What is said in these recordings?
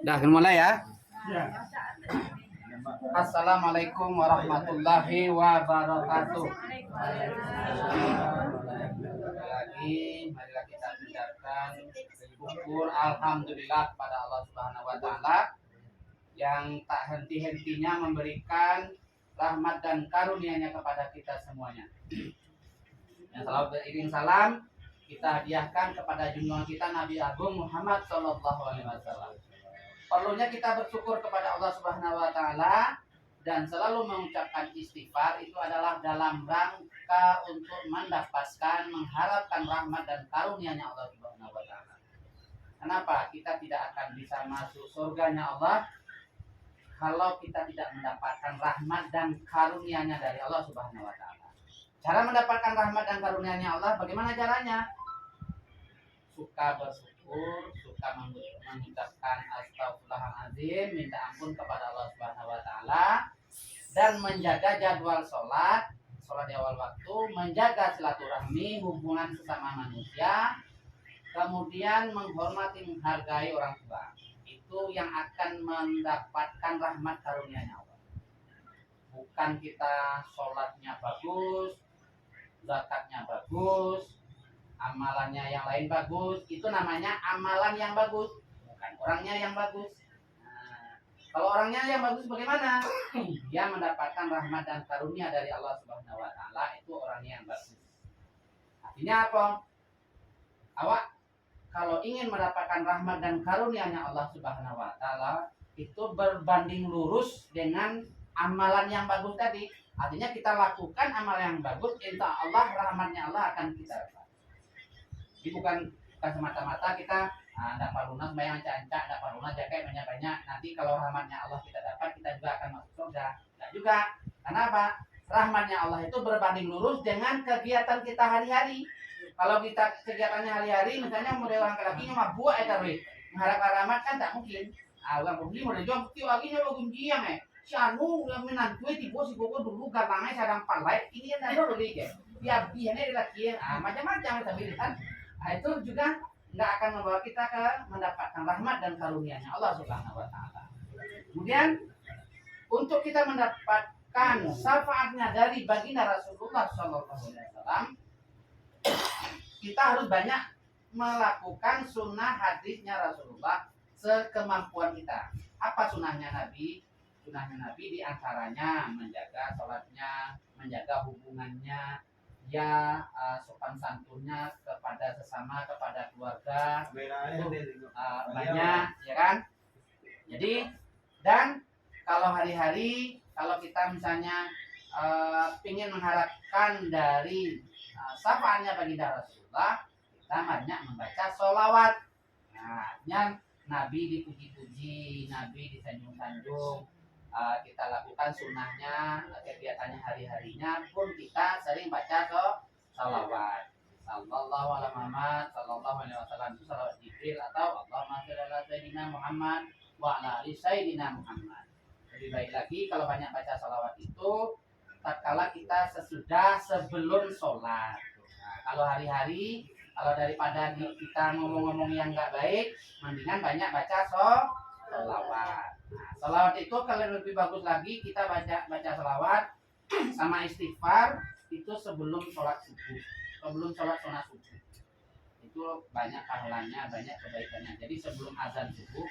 Dah, kita mulai ya. Ya. Assalamualaikum warahmatullahi wabarakatuh. Marilah kita ucapkan syukur alhamdulillah pada Allah Subhanahu wa taala yang tak henti-hentinya memberikan rahmat dan karunia-Nya kepada kita semuanya. Yang selalu beriring salam kita hadiahkan kepada junjungan kita Nabi Agung Muhammad Sallallahu Alaihi Wasallam. Perlunya kita bersyukur kepada Allah Subhanahu Wa Taala dan selalu mengucapkan istighfar itu adalah dalam rangka untuk mendapatkan, mengharapkan rahmat dan karunia-Nya Allah Subhanahu Wa Taala. Kenapa kita tidak akan bisa masuk surganya Allah kalau kita tidak mendapatkan rahmat dan karunia-Nya dari Allah Subhanahu Wa Taala? Cara mendapatkan rahmat dan karunia-Nya Allah bagaimana caranya? Suka bersyukur, suka mengucapkan astagfirullahaladzim, minta ampun kepada Allah Subhanahu wa taala dan menjaga jadwal sholat di awal waktu, menjaga silaturahmi, hubungan sesama manusia, kemudian menghormati, menghargai orang tua. Itu yang akan mendapatkan rahmat karunia-Nya Allah. Bukan kita sholatnya bagus, zakatnya bagus, amalannya yang lain bagus, itu namanya amalan yang bagus, bukan orangnya yang bagus. Nah, kalau orangnya yang bagus bagaimana? Dia mendapatkan rahmat dan karunia dari Allah Subhanahu wa taala, itu orangnya yang bagus. Artinya apa? Awak kalau ingin mendapatkan rahmat dan karunia-Nya Allah Subhanahu wa taala, itu berbanding lurus dengan amalan yang bagus tadi. Artinya kita lakukan amalan yang bagus, insya Allah rahmatnya Allah akan kita dapat. Jadi bukan semata-mata kita tidak paruna sembahyang cancak, tidak paruna jakai banyak-banyak. Nanti kalau rahmatnya Allah kita dapat, kita juga akan masuk surga. Tidak juga. Kenapa? Rahmatnya Allah itu berbanding lurus dengan kegiatan kita hari-hari. Kalau kita kegiatannya hari-hari, misalnya model orang laki-lakinya mabuk taruh mengharapkan rahmat kan tak mungkin. Orang begini model jual bukti lagi nya bagus diam si anu yang menantui tiba si gogo dulu garangnya sadang palai ini yang ada dulu ya. Dia biarnya dilaki macam-macam pilihan. Nah, itu juga nggak akan membawa kita ke mendapatkan rahmat dan karunia-Nya Allah Subhanahu wa taala. Kemudian untuk kita mendapatkan syafaatnya dari baginda Rasulullah sallallahu alaihi wasallam, kita harus banyak melakukan sunnah hadisnya Rasulullah sekemampuan kita. Apa sunnahnya Nabi? Sunnahnya Nabi diantaranya menjaga sholatnya, menjaga hubungannya, ya sopan santunnya kepada sesama, kepada keluarga itu banyak ya kan. Jadi dan kalau hari-hari kalau kita misalnya ingin mengharapkan dari syafaatnya baginda Rasulullah, kita banyak membaca sholawat. Nah, yang Nabi dipuji-puji, Nabi disanjung-sanjung, kita lakukan sunnahnya, kegiatannya hari-harinya pun kita sering baca sholawat. Sallallahu alaihi Muhammad, sallallahu alaihi wasallam itu salawat Jibril atau Allahumma sholli ala sayyidina Muhammad wa ala ali sayyidina Muhammad. Lebih baik lagi kalau banyak baca sholawat itu tatkala kita sebelum sholat. Nah, kalau hari-hari kalau daripada kita ngomong-ngomong yang nggak baik, mendingan banyak baca sholawat. Nah, sholawat itu kalau lebih bagus lagi kita baca sholawat sama istighfar itu sebelum sholat subuh, sebelum sholat sunat subuh. Itu banyak pahalanya, banyak kebaikannya. Jadi sebelum azan subuh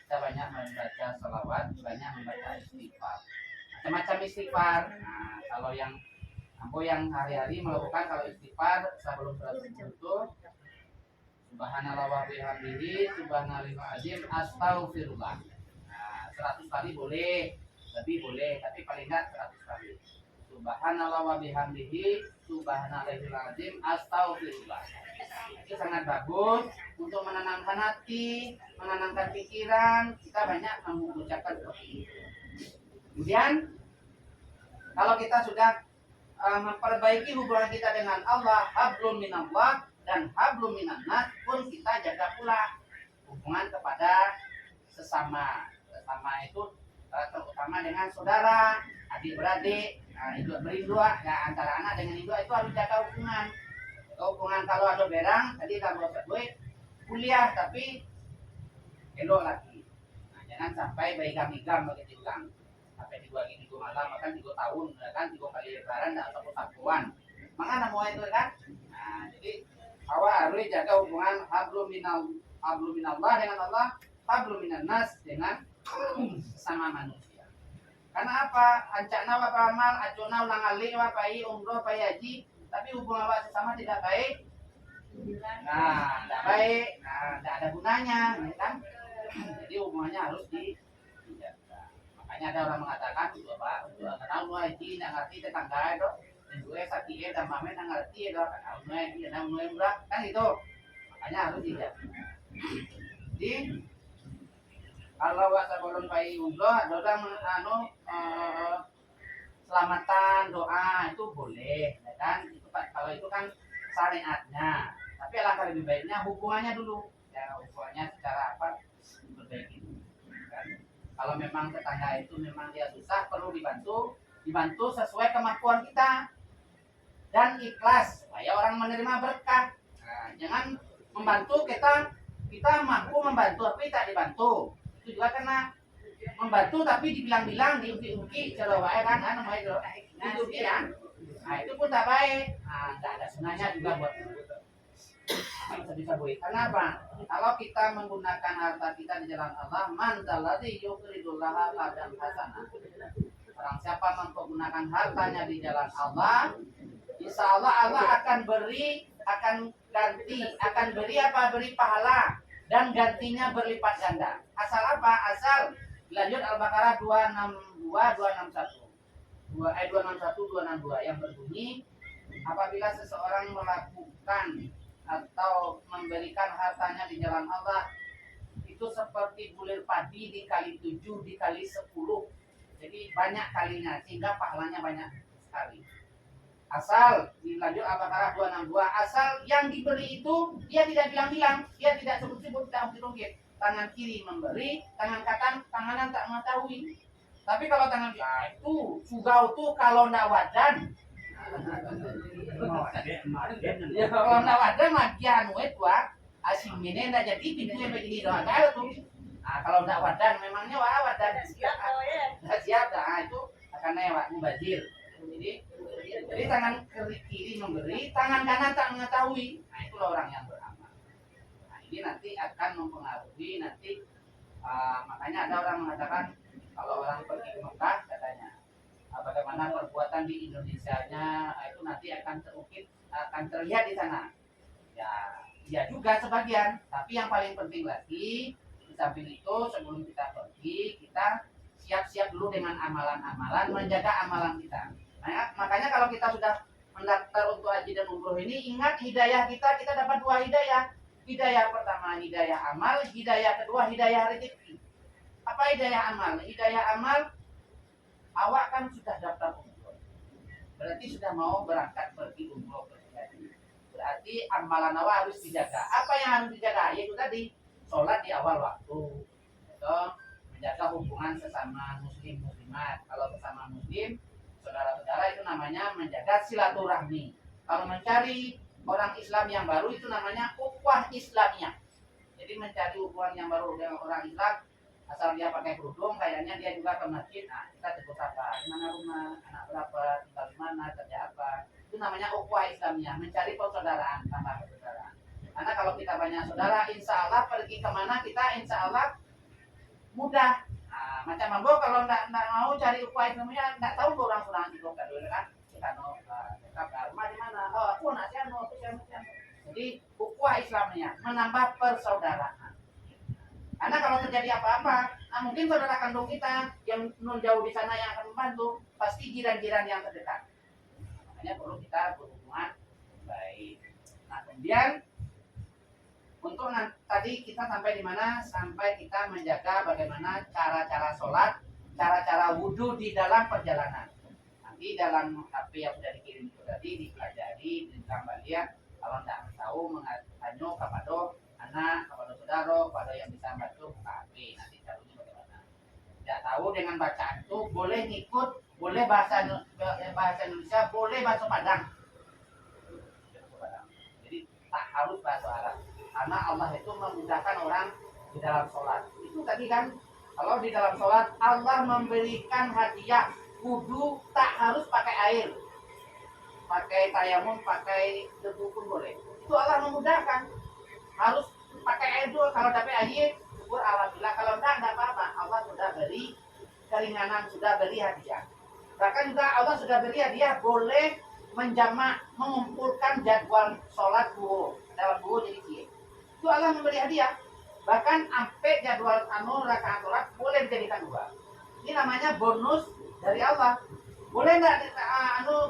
kita banyak membaca sholawat, banyak membaca istighfar. Macam-macam istighfar. Nah, kalau yang hari-hari melakukan kalau istighfar sebelum sholat subuh itu subhanallah wa bihamdihi subhanallahil azim astaghfirullah. Nah, 100 kali boleh, lebih boleh, tapi paling enggak 100 kali. Subhanallah wa bihamdihi subhanallahil azim astaghfirullah. Itu sangat bagus untuk menenangkan hati, menenangkan pikiran. Kita banyak mengucapkan seperti itu. Kemudian kalau kita sudah memperbaiki hubungan kita dengan Allah, hablum minallah dan hablum minannas, pun kita jaga pula hubungan kepada sesama. Sesama itu terutama dengan saudara, adik-beradik, induk berindua, ya antara anak dengan induk itu harus jaga hubungan. Hubungan kalau ada berang, tadi kalau duit kuliah tapi elok lagi. Nah, sampai bayi kami gam begitu bilang sampai 3 malam makan 3 tahun kan 3 kali lebaran ataupun tabuan makanya mau itu kan. Nah jadi awak harus jaga hubungan hablum minallah dengan Allah, hablum minan nas dengan sama manusia. Karena apa? Ancakna wa pamal, acuna ulang alik wa pai umroh pai haji, tapi hubungan awak sesama tidak baik. Nah, tidak baik. Nah, tidak ada gunanya, ya kan? Jadi hubungannya harus dijaga. Makanya ada orang mengatakan, Pak, kenal lu haji, tidak ngerti tetangga itu. Dan gue sakit dan mame tidak ngerti itu. Kenal lu haji, kenal lu umrah, kan itu. Makanya harus dijaga. Jadi kalau sebelum pai umroh, orang selamatan doa itu boleh, ya kan? Itu kalau itu kan syariatnya. Tapi alangkah lebih baiknya hubungannya dulu, ya hubungannya secara apa diperbaiki. Kan? Kalau memang tetangga itu memang dia susah, perlu dibantu sesuai kemampuan kita dan ikhlas supaya orang menerima berkah. Nah, jangan membantu kita mampu membantu tapi tak dibantu. Itu juga karena membantu tapi dibilang-bilang diungki-ungki cara wae kan namanya itu. Diungki kan. Nah, itu pun tak baik. Nah, enggak ada sunahnya juga buat bisa boleh. Kenapa? Kalau kita menggunakan harta kita di jalan Allah, man dzalladzi yuqridullaha qardan hasanah. Orang siapa mempergunakan hartanya di jalan Allah, insya Allah Allah akan beri pahala dan gantinya berlipat ganda. Asal apa? Asal lanjut Al-Baqarah 262 yang berbunyi apabila seseorang melakukan atau memberikan hartanya di jalan Allah itu seperti bulir padi dikali 7 dikali 10. Jadi banyak kalinya sehingga pahalanya banyak sekali. Asal dilanjut Al-Baqarah 262 asal yang diberi itu dia tidak bilang-bilang, dia tidak sebut-sebut, tidak ungkit-ungkit. Tangan kiri memberi, tangan kanan tak mengetahui. Tapi kalau tangan itu sugau tuh kalau ndak wadan. Ya kalau ndak wadan magian itu asing ini ndak jadi pintu yang begini doang kalau tuh. Nah, kalau ndak wadan memangnya wadan siap. Siap dah itu akan lewat mubazir. Jadi tangan kiri memberi, tangan kanan tak mengetahui. Nah, itulah orang yang beramal. Nah, ini nanti akan mempengaruhi nanti makanya ada orang mengatakan kalau orang pergi ke Mekah katanya bagaimana perbuatan di Indonesianya itu nanti akan terukit, akan terlihat di sana. Ya juga sebagian, tapi yang paling penting lagi di samping itu sebelum kita pergi kita siap-siap dulu dengan amalan-amalan menjaga amalan kita. Nah, makanya kalau kita sudah mendaftar untuk haji dan umroh ini ingat hidayah kita dapat 2 hidayah. Hidayah pertama hidayah amal, hidayah kedua hidayah rezeki. Apa hidayah amal? Hidayah amal awak kan sudah daftar umroh. Berarti sudah mau berangkat pergi umroh pergi haji. Berarti amalan awak harus dijaga. Apa yang harus dijaga? Yaitu tadi sholat di awal waktu. Atau menjaga hubungan sesama muslim muslimat. Kalau sesama muslim saudara-saudara itu namanya menjaga silaturahmi. Kalau mencari orang Islam yang baru itu namanya ukhuwah Islamiyah. Jadi mencari hubungan yang baru dengan orang Islam asal dia pakai kerudung kayaknya dia juga ke masjid. Nah, kita tegur sapa, di mana rumah, anak berapa, tinggal di mana, kerja apa. Itu namanya ukhuwah Islamiyah, mencari persaudaraan, tambah persaudaraan. Karena kalau kita banyak saudara, insya Allah pergi kemana kita insya Allah mudah. Nah, macam mambo kalau nggak mau cari ukhuwah Islamiyah, nggak tahu orang sudah itu kan dulu kan. Kita mau rumah di mana? Oh, aku nak siapa? Jadi ukhuwah Islamiyah menambah persaudaraan. Karena kalau terjadi apa-apa, mungkin saudara kandung kita yang non jauh di sana yang akan membantu, pasti jiran-jiran yang terdekat. Makanya perlu kita berhubungan baik. Nah, kemudian untuk tadi kita sampai di mana? Sampai kita menjaga bagaimana cara-cara sholat, cara-cara wudhu di dalam perjalanan. Nanti dalam HP yang sudah dikirim itu tadi dipelajari, ditambah lihat. Kalau tidak tahu mengatanya kepada anak, kepada saudara, kepada yang bisa bantu buka HP. Nanti caranya bagaimana? Tidak tahu dengan bacaan itu boleh ngikut, boleh bahasa Indonesia, boleh bahasa Padang. Jadi tak harus bahasa Arab. Karena Allah itu memudahkan orang di dalam sholat. Itu tadi kan Kalau di dalam sholat Allah memberikan hadiah wudu tak harus pakai air, pakai tayamum, pakai debu pun boleh. Itu Allah memudahkan. Harus pakai air dulu. Kalau dapat air, syukur alhamdulillah. Kalau enggak apa-apa. Allah sudah beri keringanan, sudah beri hadiah. Bahkan juga Allah sudah beri hadiah boleh menjamak, mengumpulkan jadwal sholat duhur dalam duhur jadi cie. Itu Allah memberi hadiah. Bahkan sampai jadwal rakaat sholat boleh dijadikan dua. Ini namanya bonus dari Allah. Boleh enggak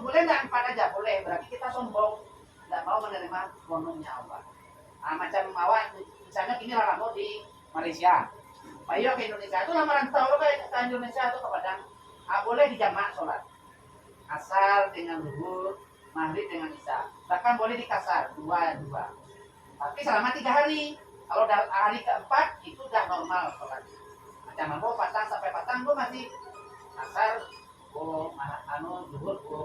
boleh enggak empat aja? Boleh. Berarti kita sombong, enggak mau menerima bonusnya Allah. Macam awak misalnya gini lah kamu di Malaysia. Ayo ke Indonesia itu lamaran tahu ke Indonesia atau ke Padang. Boleh dijamak sholat. Asar dengan zuhur, maghrib dengan isya. Bahkan boleh dikasar dua. Tapi selama 3 hari. Kalau hari keempat itu udah normal sholat. Macam aku patang sampai patang gue masih asar, zuhur,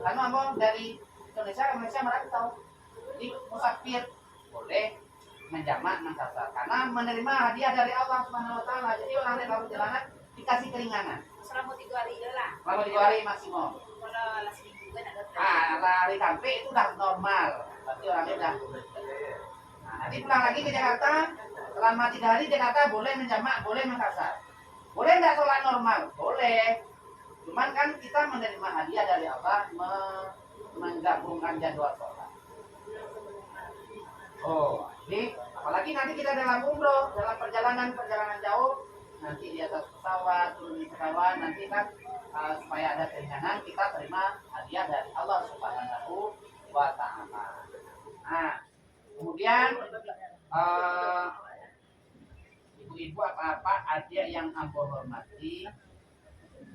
karena aku dari Indonesia ke Malaysia merantau. Jadi musafir boleh menjamak mengkasar karena menerima hadiah dari Allah Subhanahu Wa Taala. Jadi orang yang dalam perjalanan dikasih keringanan. Selama 3 hari je lah. Selama 3 hari maksimum. Kalau lah seminggu kan ada. Hari kampe itu udah normal. Berarti orangnya udah. Nanti pulang lagi ke Jakarta. Selama 3 hari Jakarta boleh menjamak, boleh mengkasar. Boleh enggak sholat normal? Boleh. Cuman kan kita menerima hadiah dari Allah menggabungkan jadwal sholat. Jadi apalagi nanti kita dalam umroh, dalam perjalanan jauh, nanti di atas pesawat, turun di pesawat, nanti kan supaya ada keringanan kita terima hadiah dari Allah Subhanahu Wa Taala. Nah, kemudian ibu-ibu apa aja yang ambo hormati,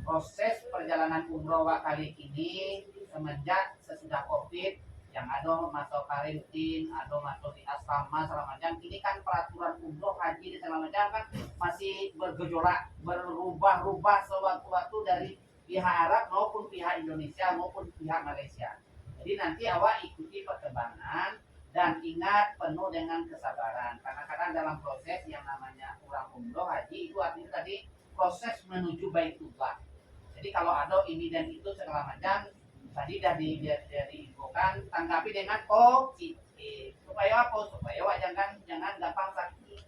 proses perjalanan umroh kali ini semenjak sesudah Covid yang ada masuk karantin, ada masuk di asrama segala macam. Ini kan peraturan umroh haji dan segala macam kan masih bergejolak, berubah-ubah sewaktu-waktu dari pihak Arab maupun pihak Indonesia maupun pihak Malaysia. Jadi nanti awak ikuti perkembangan dan ingat penuh dengan kesabaran. Kadang-kadang dalam proses yang namanya orang umroh haji itu artinya tadi proses menuju Baitullah. Jadi kalau ada ini dan itu segala macam tadi dari diinfokan tanggapi dengan positif supaya apa? Supaya wak jangan gampang sakit.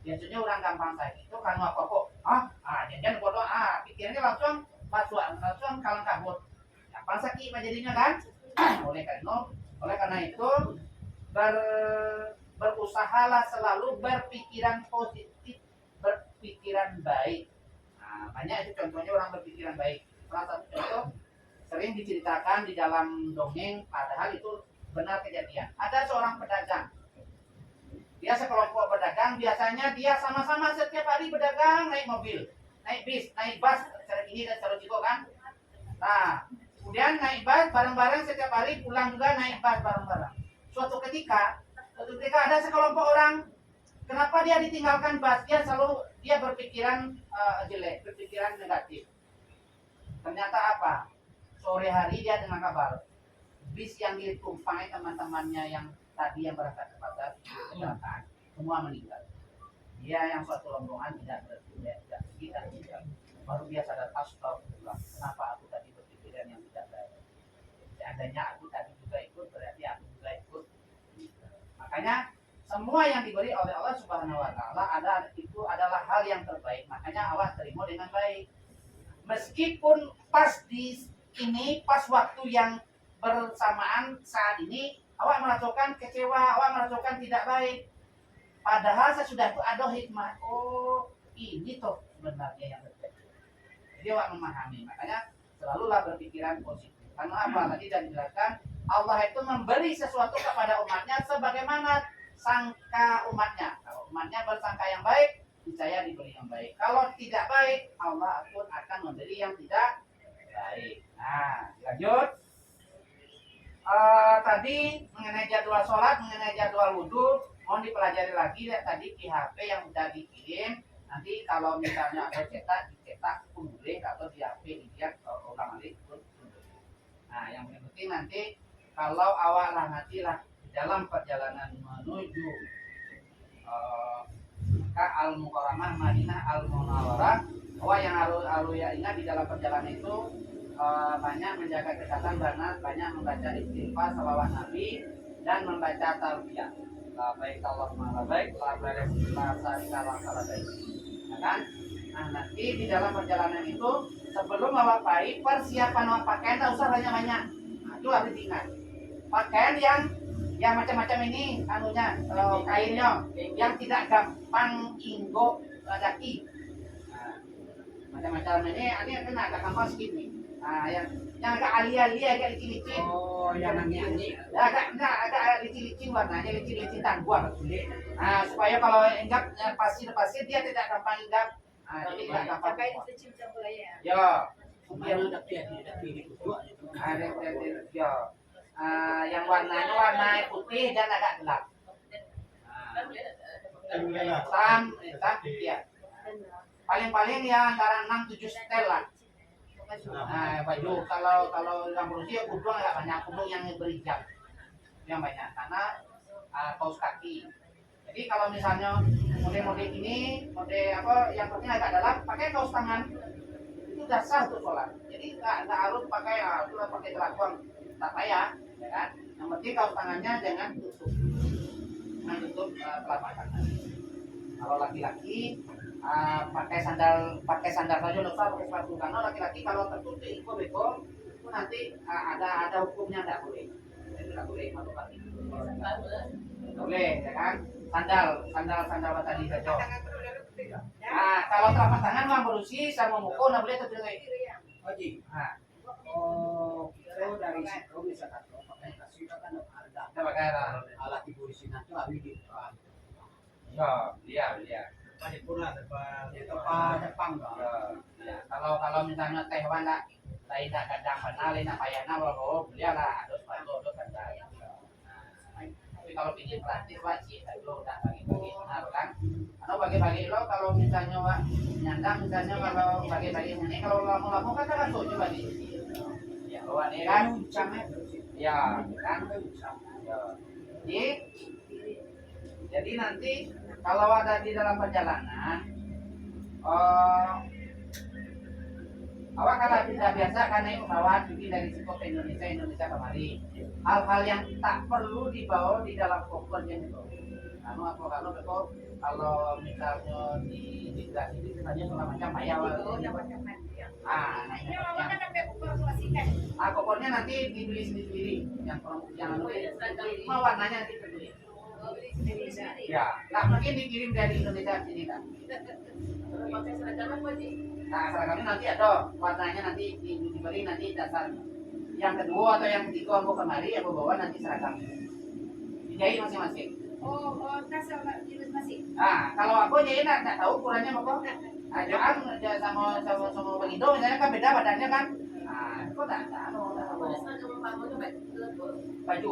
Biasanya orang gampang sakit itu karena apa kok? Jangan bodoh pikirnya langsung langsung kalang kabut. Gampang sakit jadinya kan? oleh karena itu berusahalah selalu berpikiran positif, berpikiran baik. Banyak itu contohnya orang berpikiran baik. Salah satu contoh sering diceritakan di dalam dongeng, padahal itu benar kejadian. Ada seorang pedagang. Dia sekelompok pedagang, biasanya dia sama-sama setiap hari berdagang, naik mobil, naik bis, naik bus, cara ini dan cara itu kan. Nah, kemudian naik bus bareng-bareng setiap hari, pulang juga naik bus bareng-bareng. Suatu ketika ada sekelompok orang, kenapa dia ditinggalkan bus? Dia berpikiran jelek, berpikiran negatif. Ternyata apa? Sore hari dia dengar kabar bis yang ditumpangi teman-temannya yang tadi yang berangkat ke pasar kecelakaan, semua meninggal. Dia yang suatu rombongan tidak baru dia sadar, astagfirullah, kenapa aku tadi berpikiran yang tidak baik. Seandainya aku tadi juga ikut, berarti aku juga ikut. Makanya semua yang diberi oleh Allah Subhanahu Wa Taala itu adalah hal yang terbaik. Makanya awas terima dengan baik. Meskipun pas waktu yang bersamaan saat ini awak merasakan kecewa, awak merasakan tidak baik. Padahal sesudah itu ada hikmah. Ini toh sebenarnya yang terjadi. Jadi awak memahami. Makanya selalulah berpikiran positif. Karena apa? Tadi sudah dijelaskan, Allah itu memberi sesuatu kepada umatnya sebagaimana sangka umatnya. Kalau umatnya bersangka yang baik, niscaya diberi yang baik. Kalau tidak baik, Allah pun akan memberi yang tidak baik. Nah, lanjut. Tadi mengenai jadwal sholat, mengenai jadwal wudhu, mohon dipelajari lagi ya, tadi di HP yang sudah dikirim. Nanti kalau misalnya ada dicetak pun boleh, atau di HP dilihat ulang alik pun boleh. Nah, yang penting nanti kalau awak nanti di dalam perjalanan menuju Al-Mukarramah Madinah Al-Munawwarah, Bahwa yang harus ya ingat di dalam perjalanan itu banyak menjaga kesehatan, banyak membaca istighfar, salawat Nabi, dan membaca tarbiyah. La baik Allahumma la baik, la baik la syarika lak la baik. Ya kan? Nah, nanti di dalam perjalanan itu sebelum bawa bayi, persiapan bawa pakaian tak usah banyak-banyak. Nah, itu harus diingat. Pakaian yang macam-macam ini anunya kainnya yang tidak gampang inggok daki. Nah, macam-macam ini kan agak gampang skip nih. Nah, yang agak ali-ali, agak licin-licin. Oh, yang nangi-nangi. Ya, agak licin-licin warnanya, licin-licin tangguang. Nah, supaya kalau inggap pasir-pasir dia tidak gampang inggap. Nah, jadi tidak gampang. Pakai itu campur ya. Yo. Kemarin udah pilih dua itu. Ada yo. Yang warnanya warna putih dan agak gelap. Hitam ya. Paling-paling ya antara 6-7 setel lah. Nah, baju kalau yang berusia kudung agak banyak, kudung yang berhijab yang banyak karena kaos kaki. Jadi kalau misalnya model-model ini, model apa yang penting agak dalam, pakai kaos tangan itu udah sah untuk sholat. Jadi nggak harus pakai pakai celana tak payah, ya kan? Yang penting kaos tangannya jangan tutup telapak tangan. Kalau laki-laki pakai sandal saja nggak usah pakai sepatu, karena laki-laki kalau tertutup beko itu nanti ada hukumnya, nggak boleh. Jadi nggak boleh masuk lagi. Boleh, ya kan? Sandal tadi saja. Nah, kalau telapak tangan mah berusi sama muka nggak boleh tertutup. Oji. Nah, Itu dari situ bisa kan pakai kasih kan ada. kita pakai Alat ibu di sini tuh habis di iya. paripurna tempat Jepang kan. Ya, kalau misalnya teh wana lain tak kadang mana lain apa ya bawa belialah ada sepatu ada sandal. Tapi kalau pinjam praktis wajib lo udah bagi-bagi benar kan. Kalau bagi-bagi lo kalau misalnya nyandang misalnya kalau bagi-bagi ini kalau lama-lama kan tujuh bagi. Ya, bawa ini kan ya kan. Ya. Jadi nanti kalau ada di dalam perjalanan, awak kalau tidak biasa kan naik pesawat pergi dari Siko ke Indonesia kemari. Hal-hal yang tak perlu dibawa di dalam kopernya itu. Kalau misalnya di imigrasi itu sebenarnya segala macam bayar. Kopernya nanti dibeli sendiri. Yang warnanya nanti terbeli. Ya, tak mungkin dikirim dari Indonesia ke sini kan. Nah, seragamnya nanti ada warnanya nanti dibeli nanti dasar. Yang kedua atau yang ketiga aku kemari aku bawa nanti seragam. Dijahit masing-masing. Tas masing. Nah, kalau aku jahit nggak tahu ukurannya apa. Nah, Joan sama Bang Indo misalnya kan beda badannya kan. Nah, itu tak baju.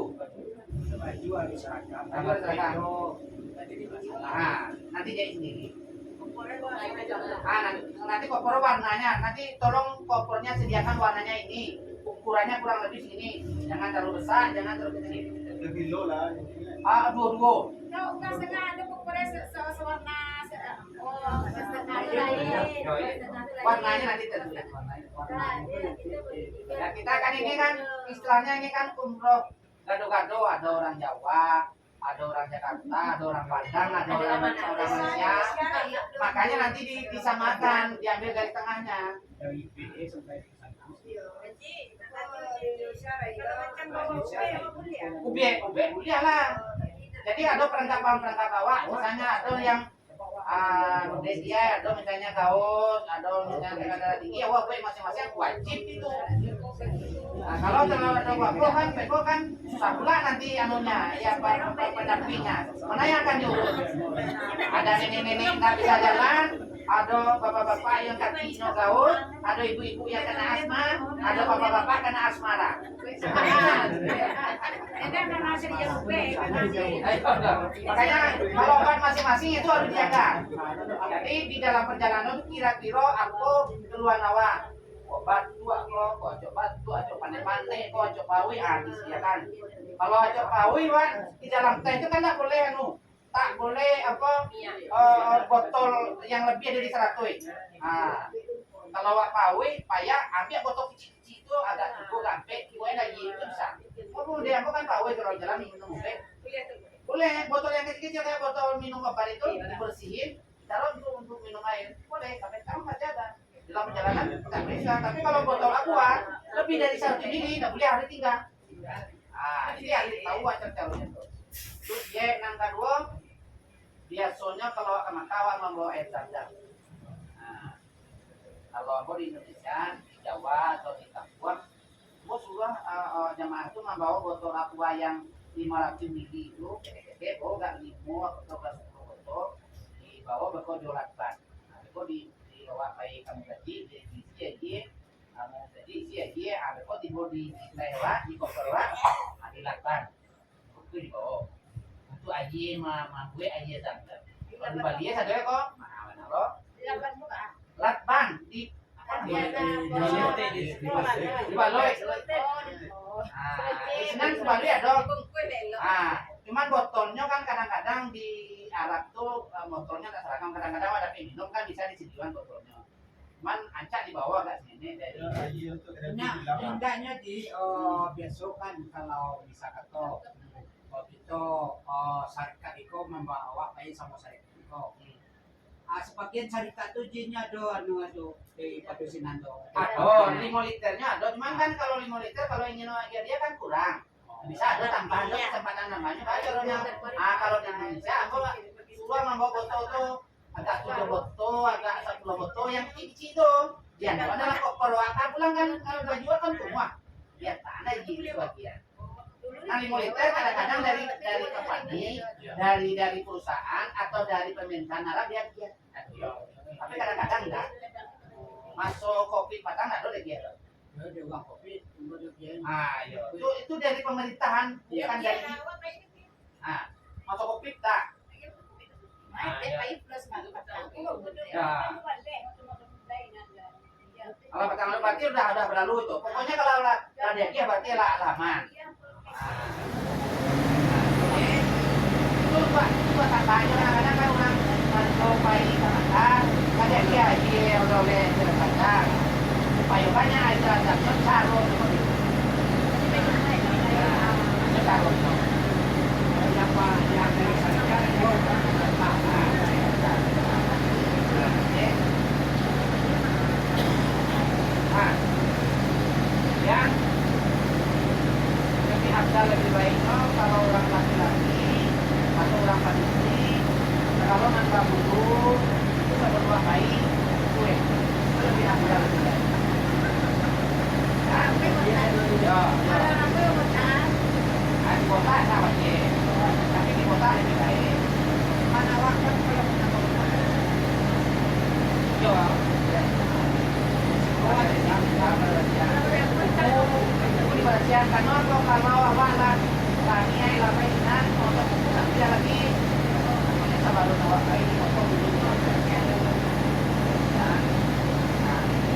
Baju ada seragam. Nah, nanti jahit sendiri. Nanti koper warnanya, nanti tolong kopernya sediakan warnanya ini, ukurannya kurang lebih segini, jangan terlalu besar, jangan terlalu kecil. Lebih low lah. Dua. Nggak setengah ada pokoknya sewarna. Warnanya nanti tertulis. Ya kita kan ini kan istilahnya ini kan umroh gado-gado, ada orang Jawa, ada orang Jakarta, ada orang Padang, ada orang Malaysia. Makanya nanti disamakan, diambil dari tengahnya. Dari BE sampai ke sana. Ube boleh lah. Jadi ada perlengkapan awak, misalnya ada yang dia ada misalnya kaos, ada misalnya ada tinggi, awak masing-masing wajib itu. Nah, kalau terlalu ada beko kan susah pula nanti anunya, ya pendampingnya. Mana yang akan diurus? Ada nenek-nenek nggak bisa jalan, ada bapak-bapak yang kakinya gaul, ada ibu-ibu yang kena asma, ada bapak-bapak kena asmara. Makanya kalau obat masing-masing itu harus dijaga. Jadi di dalam perjalanan kira-kira aku keluar awak. Obat tua kok, obat tua, obat pandai-pandai, obat pawi disediakan. Kalau obat pawi di dalam teh itu kan tak boleh tak boleh botol yang lebih dari 100. Kalau awak pawe, payah ambil botol kecil-kecil itu agak cukup sampai kue lagi itu bisa. Oh, dia aku kan pawe kalau jalan minum obat. Boleh, botol yang kecil-kecil kayak botol minum obat itu dibersihin, taruh untuk minum air. Boleh, sampai sekarang masih ada. Dalam perjalanan tak bisa. Tapi kalau botol aqua lebih dari 1 mili, nggak boleh hari tinggal. Ini ahli tahu cara-caranya tuh. Terus dia yang kedua, biasanya kalau akan kawan membawa air zam-zam. Kalau aku di Indonesia, di Jawa atau di Papua, aku sudah jamaah itu membawa botol aqua yang 500 mili itu, gede-gede, bawa nggak 5 atau 10 botol, dibawa bekal jolatkan. Itu dibawa kayak kamu tadi, diisi aja, kamu tadi isi aja, bekal timbul di lewat, di koper lah, dilakukan. Itu dibawa. Itu aja mah gue aja zam-zam. Kalau di Bali ya sadar kok, mana lo? Lakban di di Baloi. Senang di Baloi ada. Cuman botolnya kan kadang-kadang di Arab tuh botolnya nggak seragam, kadang-kadang ada minum kan bisa disediakan botolnya. Cuman ancak dibawa agak sini dari. Hendaknya di besok kan kalau bisa kata itu syarikat itu membawa bayi sama syarikat itu. Sebagian syarikat itu jinnya anu di padusinan tuh. Ada 5 liternya ada, cuman kan kalau 5 liter kalau ingin dia kan kurang. Bisa ada tambahan kesempatan namanya bacarnya. Kalau di Indonesia aku suruh membawa botol tuh agak 7 botol, agak 10 botol yang kecil tuh. Dia adalah kok perwakilan pulang kan kalau baju kan semua. Biar tanah gitu bagian. Nah 5 liter kadang-kadang dari company, dari perusahaan atau dari pemerintahan Arab dia. Tapi kadang-kadang enggak. Masuk kopi patang enggak ada dia. Dia uang kopi, Itu dari pemerintahan bukan dari. Masuk kopi tak. Kalau patang lalu berarti udah berlalu itu. Pokoknya kalau ada dia berarti lama. Itu buat tambahnya kadang-kadang kan orang sampai katakan ada dia udah boleh terkadang supaya banyak air transaksi taruh seperti itu. Taruh yang dari sana itu yang lebih abdal lebih baiknya kalau orang laki-laki atau orang padusi kalau mantra bulu itu berdua baik kue itu lebih abdal lebih baik. Di kota sama aja, tapi di kota lebih baik. Mana waktu kalau punya kota? Yo, karena kalau awak lagi yang lapisan untuk nanti lagi kita baru bawa kayak untuk dulu.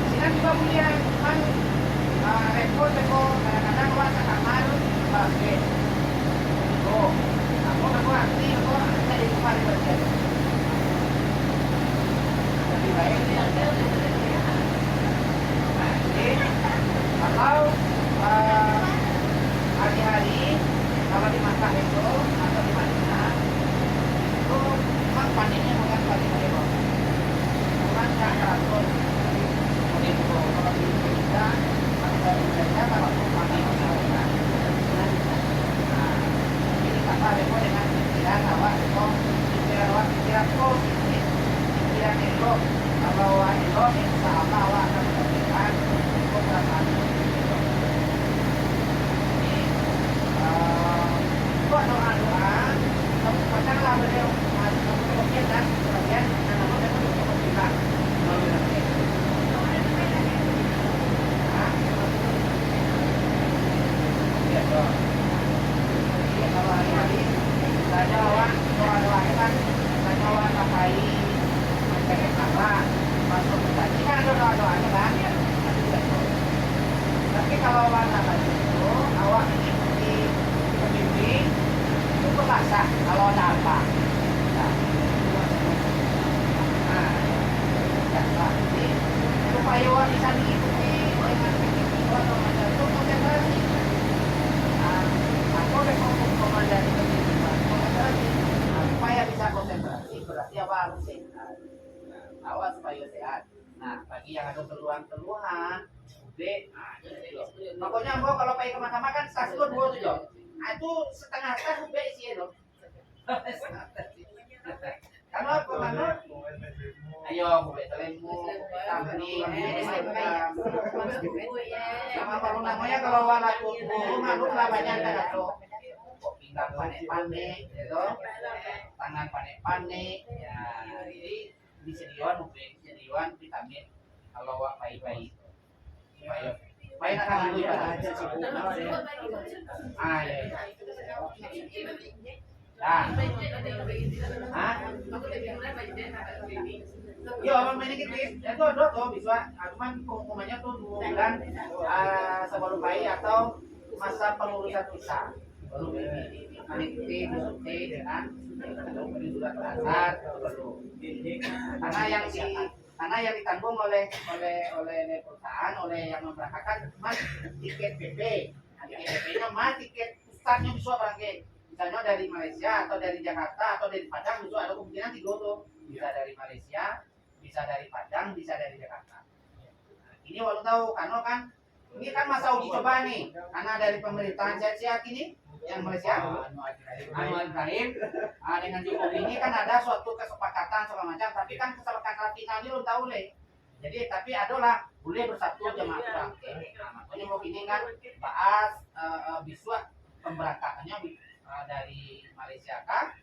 Sini juga punya kan repot kadang-kadang awak ke kamar pakai. Aku nanti aku ada di kamar kerja. Lebih baik kalau hari-hari kalau di Makkah itu atau di Madinah itu memang panennya bukan panen hebo, bukan yang teratur. Kemudian kalau di Indonesia atau di Indonesia kalau panen misalnya, ini kata hebo dengan pikiran awak itu pikiran positif, pikiran elok. Kalau awak elok, insya Allah awak akan mendapatkan perasaan. Buat doa-doa, kamu pasanglah beliau masuk dan kemudian nama-nama untuk kita melalui nanti. Ya toh. Jadi kalau hari-hari saja awak doa-doa kan, saja awak pakai pakai apa masuk tadi kan ada doa-doanya kan ya. Tapi kalau awak nggak itu, awak mengikuti pembimbing itu berkasa kalau ada apa. Jadi supaya bisa diikuti dengan ketentuan Ramadan itu konsentrasi. Nah, aku rekomendasi konsentrasi. Nah, supaya bisa konsentrasi berarti apa harus sehat. Nah, awas supaya sehat. Nah, bagi yang ada keluhan-keluhan, udah, nah itu loh. Pokoknya mbok kalau pergi kemana-mana kan tas itu 2 tuh loh. Nah, itu setengah tas udah isi loh. Kalau apa mana? Ayo, boleh telemu, kami, sama kalau namanya kalau wala tuh, malu lah banyak kan tuh. Pinggang panik-panik, gitu. Tangan panik-panik, ya. Jadi disediakan mungkin disediakan vitamin kalau wak bayi-bayi. Bayi nak kan dulu ya. Ah ya. Nah, yo abang main gitu, ya tuh bisa. Cuman hukumannya tuh 2 bulan sebelum bayi atau masa pelurusan visa. Baru ini disuntik dengan surat dasar perlu. Karena yang ditanggung oleh perusahaan, oleh yang memberangkatkan cuma tiket PP. Tiket PP-nya mah tiket pusatnya bisa berangkat. Misalnya dari Malaysia atau dari Jakarta atau dari Padang bisa ada kemungkinan 3 tuh. Bisa dari Malaysia, bisa dari Padang, bisa dari Jakarta. Nah, ini walau tahu kan ini kan masa uji coba nih. Karena dari pemerintahan sehat ini yang Malaysia Anwar Ibrahim dengan Jokowi ini kan ada suatu kesepakatan segala macam, tapi kan kesepakatan final ini belum tahu leh. Jadi tapi adalah boleh bersatu jemaah bangke. Nah, makanya mau ini kan bahas biswa pemberangkatannya dari Malaysia kah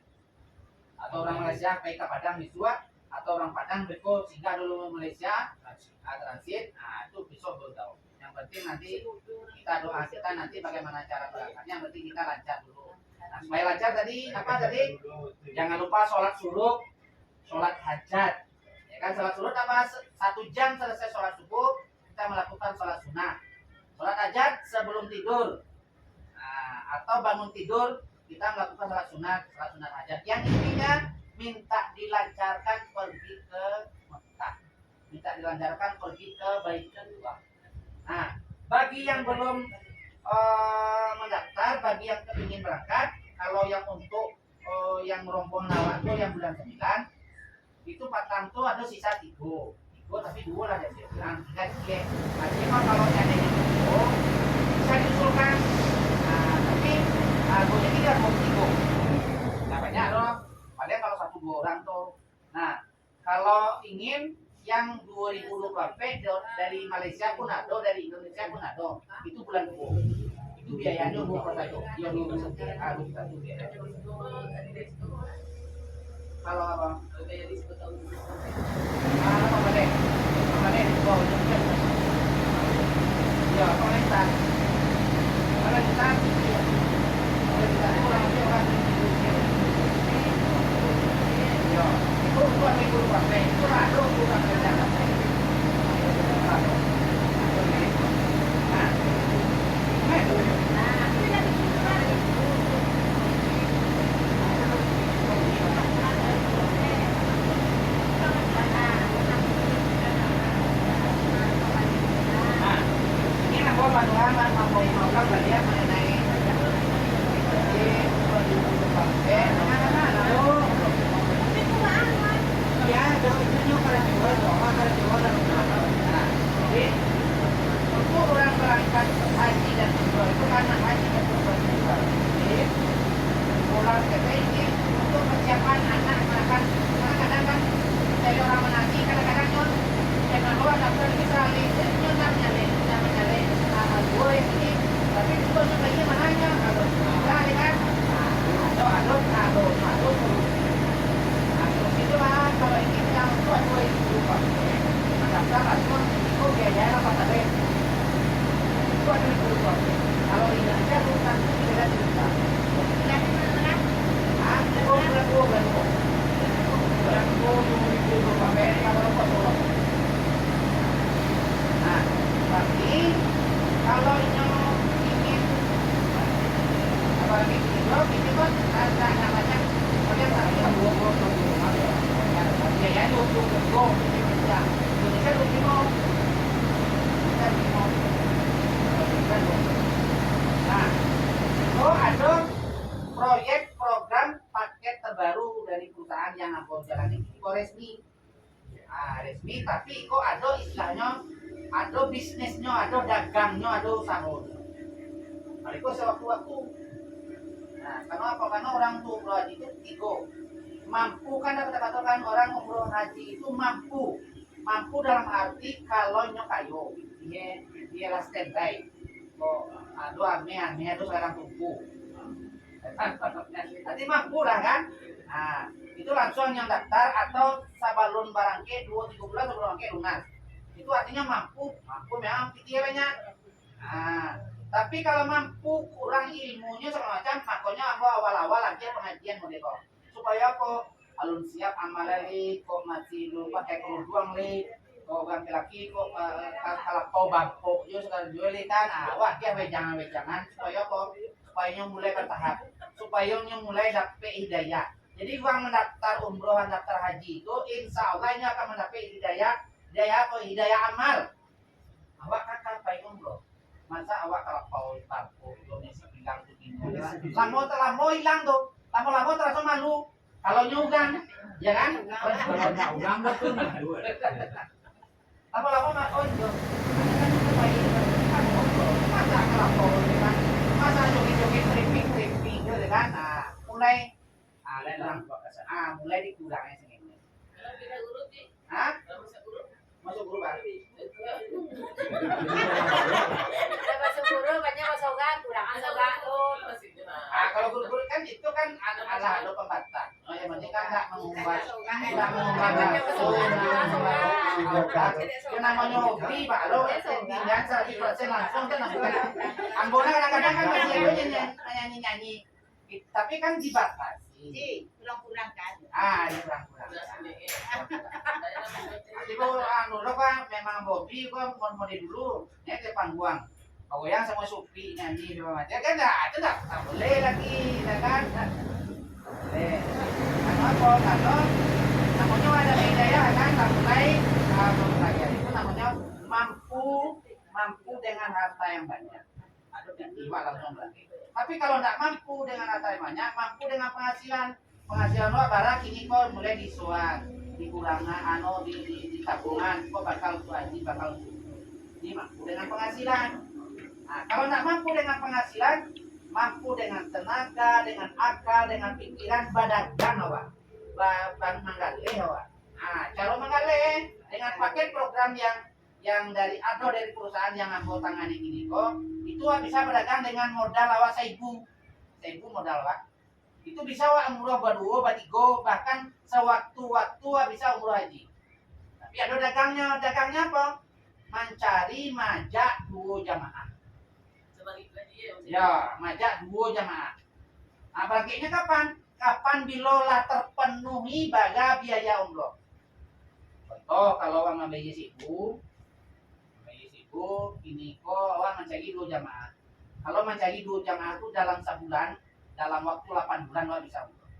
atau orang Malaysia ke Padang biswa atau orang Padang beko sehingga dulu Malaysia transit. Nah itu besok belum tahu. Yang penting nanti kita doa kita nanti bagaimana cara berangkatnya. Yang penting kita lancar dulu. Nah, supaya lancar tadi apa tadi? Jangan lupa sholat subuh, sholat hajat. Ya kan sholat subuh apa? 1 jam selesai sholat subuh kita melakukan sholat sunnah. Sholat hajat sebelum tidur. Nah, atau bangun tidur kita melakukan sholat sunat hajat. Yang intinya minta dilancarkan pergi ke Mekah. Minta dilancarkan pergi ke Baitullah. Nah, bagi yang belum mendaftar, bagi yang ingin berangkat, kalau yang untuk yang merombong nawak itu yang bulan 9 itu patang tuh ada sisa 3 tapi 2 lah ya bilang 3 tiket. Nah, cuma kalau ada yang 2 bisa diusulkan. Nah, tapi gonya 3 mau 3. Nah, banyak loh. Padahal kalau 1-2 orang tuh. Nah, kalau ingin yang 2020 dari Malaysia pun ada, dari Indonesia pun ada. Itu bulan 2. Itu biayanya 20%. Ya 20% biaya. Kalau apa? Biaya disebut tahun. Apa boleh? Boleh. Oh, ya, pemerintah. Kalau kita kurang lebih orang ya, itu 2020 itu ada bukan rencana. ada istilahnya, ada bisnisnya, ada dagangnya, ada usahanya. Itu sewaktu-waktu. Nah, kenapa? Karena orang tuh umroh haji itu tiga. Mampu kan dapat katakan orang umroh haji itu mampu. Mampu dalam arti kalau nyokayo, dia lah standby. Kok ada ame itu sekarang tumbuh. Nanti mampu lah kan? Nah, itu langsung yang daftar atau sabalun barangke 2-3 bulan sebelum barangke lunas. Itu artinya mampu memang pikirannya. Nah, tapi kalau mampu kurang ilmunya segala macam, makanya aku awal-awal lagi pengajian model supaya kok alun siap amalali, kok masih lupa pakai kerudung li, kok orang laki kok kalau kau bangkok juga sekarang jual kan, wah dia wejangan supaya mulai bertahap, supaya mulai dapat hidayah. Jadi orang mendaftar umroh, daftar haji itu, insya Allah ini akan mendapat hidayah atau hidayah amal. Awak kakak baik umroh. Masa awak kalau kau tahu Indonesia bilang begini, lama hilang tuh, lama terasa malu. Kalau nyugang, ya kan? Ulang betul nah. Lama malu itu. Masa kalau kau kan, masa joget-joget tripping gitu kan? Nah, mulai dikurangin segini. Hah? Masuk grup apa? Masuk guru banyak masogan, kurang masogan tuh. Kalau guru kan itu kan ada pembatas. Oh, yang penting kan nggak mengubah yang namanya hobi, Pak. Lo tinggal 100% langsung kan Ambona kadang-kadang kan masih ada nyanyi. Tapi kan dibatasi. Kurang-kurang kan. Ini kurang-kurang. Jadi lo kan memang hobi kok mau dulu. Ini ke panggung. Kalau yang sama Supi nyanyi segala macam kan itu tak boleh lagi, ya kan? Boleh. Kalau namanya ada hidayah kan, tak mulai belajar itu namanya mampu dengan harta yang banyak. Ada yang tiba langsung berarti. Tapi kalau tidak mampu dengan harta yang banyak, mampu dengan penghasilan lo barang ini kok mulai disuat, dikurangan, di tabungan, kok bakal ini mampu dengan penghasilan. Nah, kalau tidak mampu dengan penghasilan, mampu dengan tenaga, dengan akal, dengan pikiran, badakan awak, menggalih awak. Nah, cara menggalih dengan paket program yang dari perusahaan yang aku tangani ini kok, itu bisa berdagang dengan modal awak 1.000 modal awak. Itu bisa awak umroh berdua, bertiga, bahkan sewaktu-waktu bisa umroh haji. Tapi ada dagangnya apa? Mencari majak 2 jamaah. Ya, majak 2 jamaah. Nah, bagiannya kapan? Kapan bila terpenuhi biaya umroh. Contoh, kalau orang membayar 1.000, ini kok orang mencari 2 jamaah. Kalau mencari 2 jamaah itu dalam sebulan, dalam waktu 8 bulan lo bisa umroh.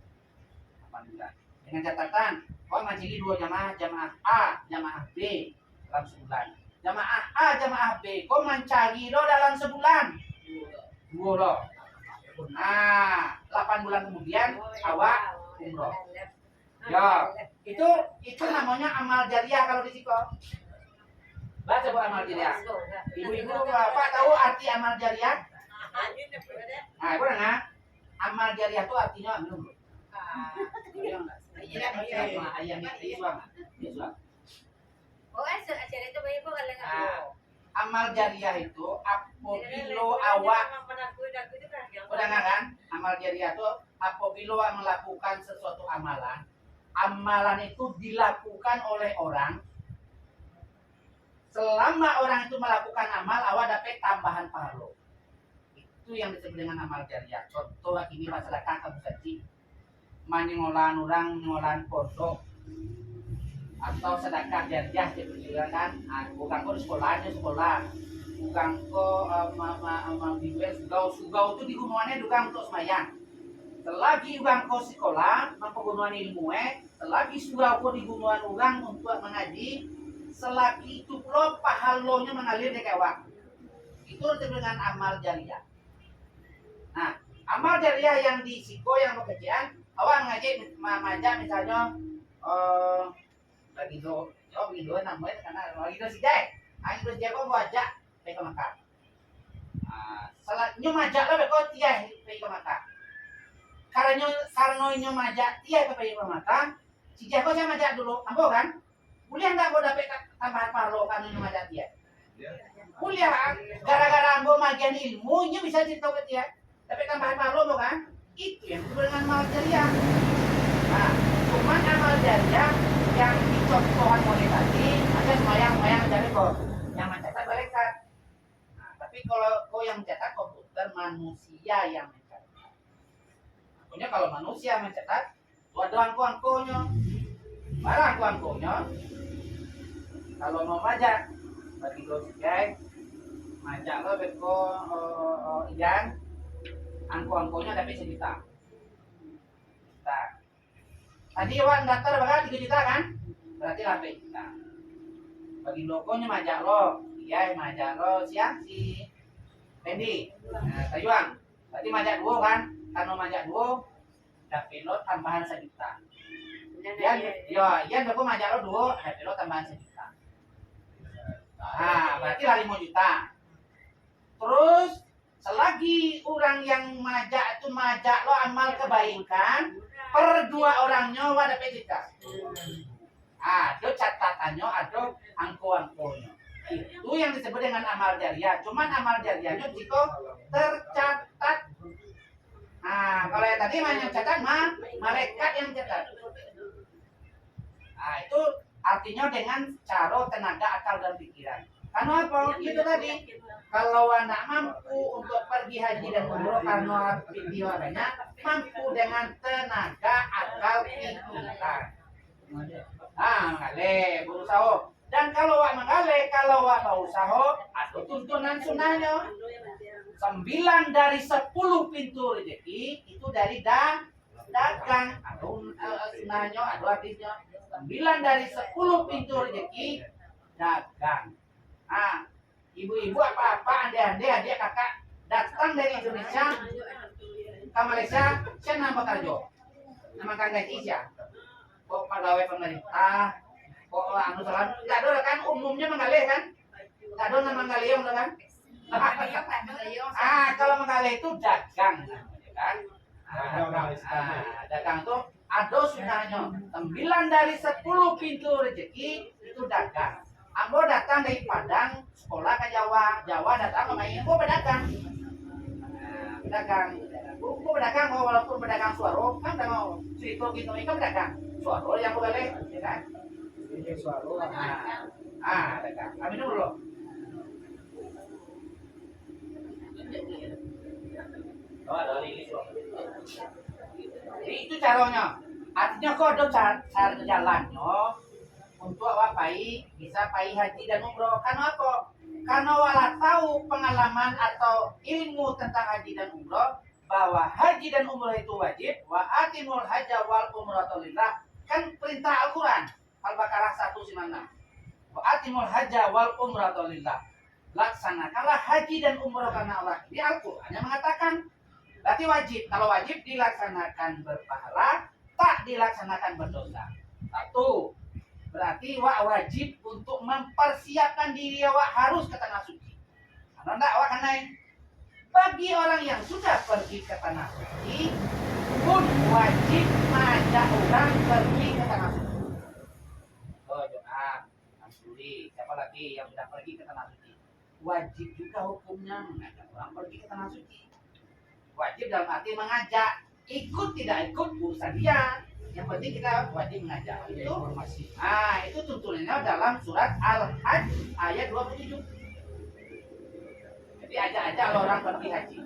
8 bulan. Dengan catatan, orang mencari 2 jamaah A, jamaah B dalam sebulan. Jamaah A, jamaah B, kau mencari lo dalam sebulan. 2 lo. Nah, 8 bulan kemudian awak umroh. Ya, itu namanya amal jariah kalau di Siko. Baca bu amal jariah. Ibu-ibu bapak tahu arti amal jariah? Nah, ibu dengar. Amal jariah itu artinya minum. Ayam itu Acara itu bayi kok kalau amal jariah itu apabila awak udah kan? Amal jariah itu apabila melakukan sesuatu amalan itu dilakukan oleh orang. Selama orang itu melakukan amal, awak dapat tambahan pahala. Itu yang disebut dengan amal jariah. Contoh ini masyarakat Kamu Saji, ngolan orang ngolan pondok atau sedekah jariah diperjuangkan kan, bukan kok sekolahnya sekolah, bukan kok sugau itu di gunungannya juga untuk semayang. Selagi bukan kok sekolah, mempergunakan ilmu selagi sugau kok di gunungan orang untuk mengaji, selagi itu lo pahalonya mengalir di kewak. Itu disebut dengan amal jariah. Nah, amal jariah yang di Siko yang pekerjaan, awak ngaji majak misalnya bagi jawab begini dua namanya karena lagi do sijai. Aing do sijai kok wajak pe ke Makkah. Salah nyo majak lo beko tiah pe ke Makkah. Karena nyo majak tiah ke pe ke Makkah. Sijai kok saya majak dulu, ambo kan? Kuliah ndak kok dapat tambahan parlo kan nyo majak tiah. Kuliah gara-gara ambo magian ilmu nyo bisa cerita ke tiah. Tapi tambahan parlo mo kan? Itu yang disebut dengan amal jariah. Nah, cuman amal jariah yang dicontohkan oleh tadi ada semayang-mayang dari kok yang mencetak malaikat. Nah, tapi kalau kau yang mencetak komputer manusia yang mencetak. Pokoknya kalau manusia mencetak, ada angko-angkonya. Mana angko-angkonya? Kalau mau majak, bagi guys, majak lo beko ikan, angko-angkonya tapi sejuta. Nah, tadi wan daftar bakal 3 juta kan? Berarti 8 juta. Bagi dokonya majak lo, iya majak lo siang si Pendi. Nah, Tayuang. Berarti majak 2 kan? Kalau majak 2 dapat lo tambahan 1 juta. Iya doko majak lo 2, dapat lo tambahan 1 juta. Nah, berarti lah 5 juta. Terus selagi orang yang majak itu majak lo amal kebaikan, per 2 orangnya wadah juta. Ada catatannya, ada angko-angkonya. Itu yang disebut dengan amal jariah. Cuman amal jariahnya jika tercatat. Nah, kalau yang tadi yang catat malaikat yang catat. Nah, itu artinya dengan cara tenaga akal dan pikiran. Karena apa? Itu tadi. Kalau anak mampu untuk pergi haji dan umroh karena video adanya, mampu dengan tenaga akal pikiran. Mengale berusaha. Dan kalau wak mengale, kalau wak berusaha, ada tuntunan sunnahnya. 9 dari 10 pintu rezeki itu dari dagang. Ada sunnahnya, ada hadisnya. 9 dari 10 pintu rezeki dagang. Ibu-ibu apa-apa, ande-ande, adik kakak datang dari Indonesia ke Malaysia, saya nama kerja, nama gaji siya. Kok pegawai pemerintah, kok anu salam, nggak ada kan umumnya menggalih kan, nggak ada nama menggalih kan? Kalau menggalih itu dagang, kan? Dagang itu ada sunnahnya. 9 dari 10 pintu rezeki itu dagang. Ambo datang dari Padang, sekolah ke Jawa, Jawa datang ke Main, gua berdagang. Gua berdagang, walaupun berdagang suara, kan udah mau cerita gitu, ini kan berdagang. Suara yang boleh, ya kan? Suara. Dagang. Kami dulu. Itu caranya. Artinya kok ada cara jalannya untuk bisa pai haji dan umroh. Karena apa? Karena wala tahu pengalaman atau ilmu tentang haji dan umroh bahwa haji dan umroh itu wajib. Wa atimul hajja wal umrata lillah. Kan perintah Al-Quran Al-Baqarah 196. Wa atimul hajja wal umrata lillah. Laksanakanlah haji dan umroh karena Allah. Di Al-Quran yang mengatakan berarti wajib. Kalau wajib dilaksanakan berpahala, tak dilaksanakan berdosa. 1. Berarti wajib untuk mempersiapkan diri harus ke tanah suci. Karena enggak kena bagi orang yang sudah pergi ke tanah suci pun wajib mengajak orang pergi ke tanah suci. Doa, Amsuri, siapa lagi yang sudah pergi ke tanah suci? Wajib juga hukumnya mengajak orang pergi ke tanah suci. Wajib dalam arti mengajak, ikut tidak ikut urusan dia. Yang penting kita wajib mengajak. Itu tuntunannya dalam surat Al-Hajj ayat 27. Jadi ajak-ajak orang pergi haji.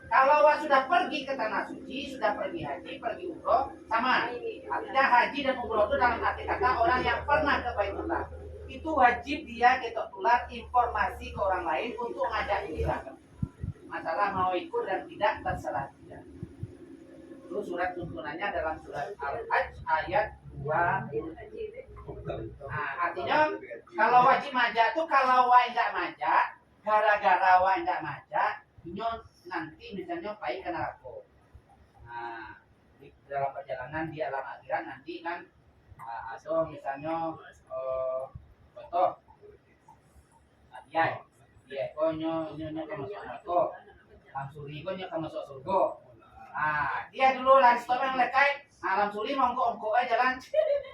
Kalau sudah pergi ke tanah suci, sudah pergi haji, pergi umroh, sama. Artinya haji dan umroh itu dalam arti kata orang yang pernah ke Baitullah. Itu wajib dia kita tular informasi ke orang lain untuk ngajak dia. Masalah mau ikut dan tidak terserah dia. Itu surat tuntunannya dalam surat Al-Hajj ayat 2. Artinya kalau wajib majak tuh kalau wa enggak majak, gara-gara wa enggak majak, nanti misalnya pai ke neraka. Di dalam perjalanan di alam akhirat nanti kan Atau misalnya contoh dia konyo nyonya ke masuk neraka, langsuri konyo ke masuk surga. Dia dulu lari stop yang lekai, alam suri mongko aja jalan.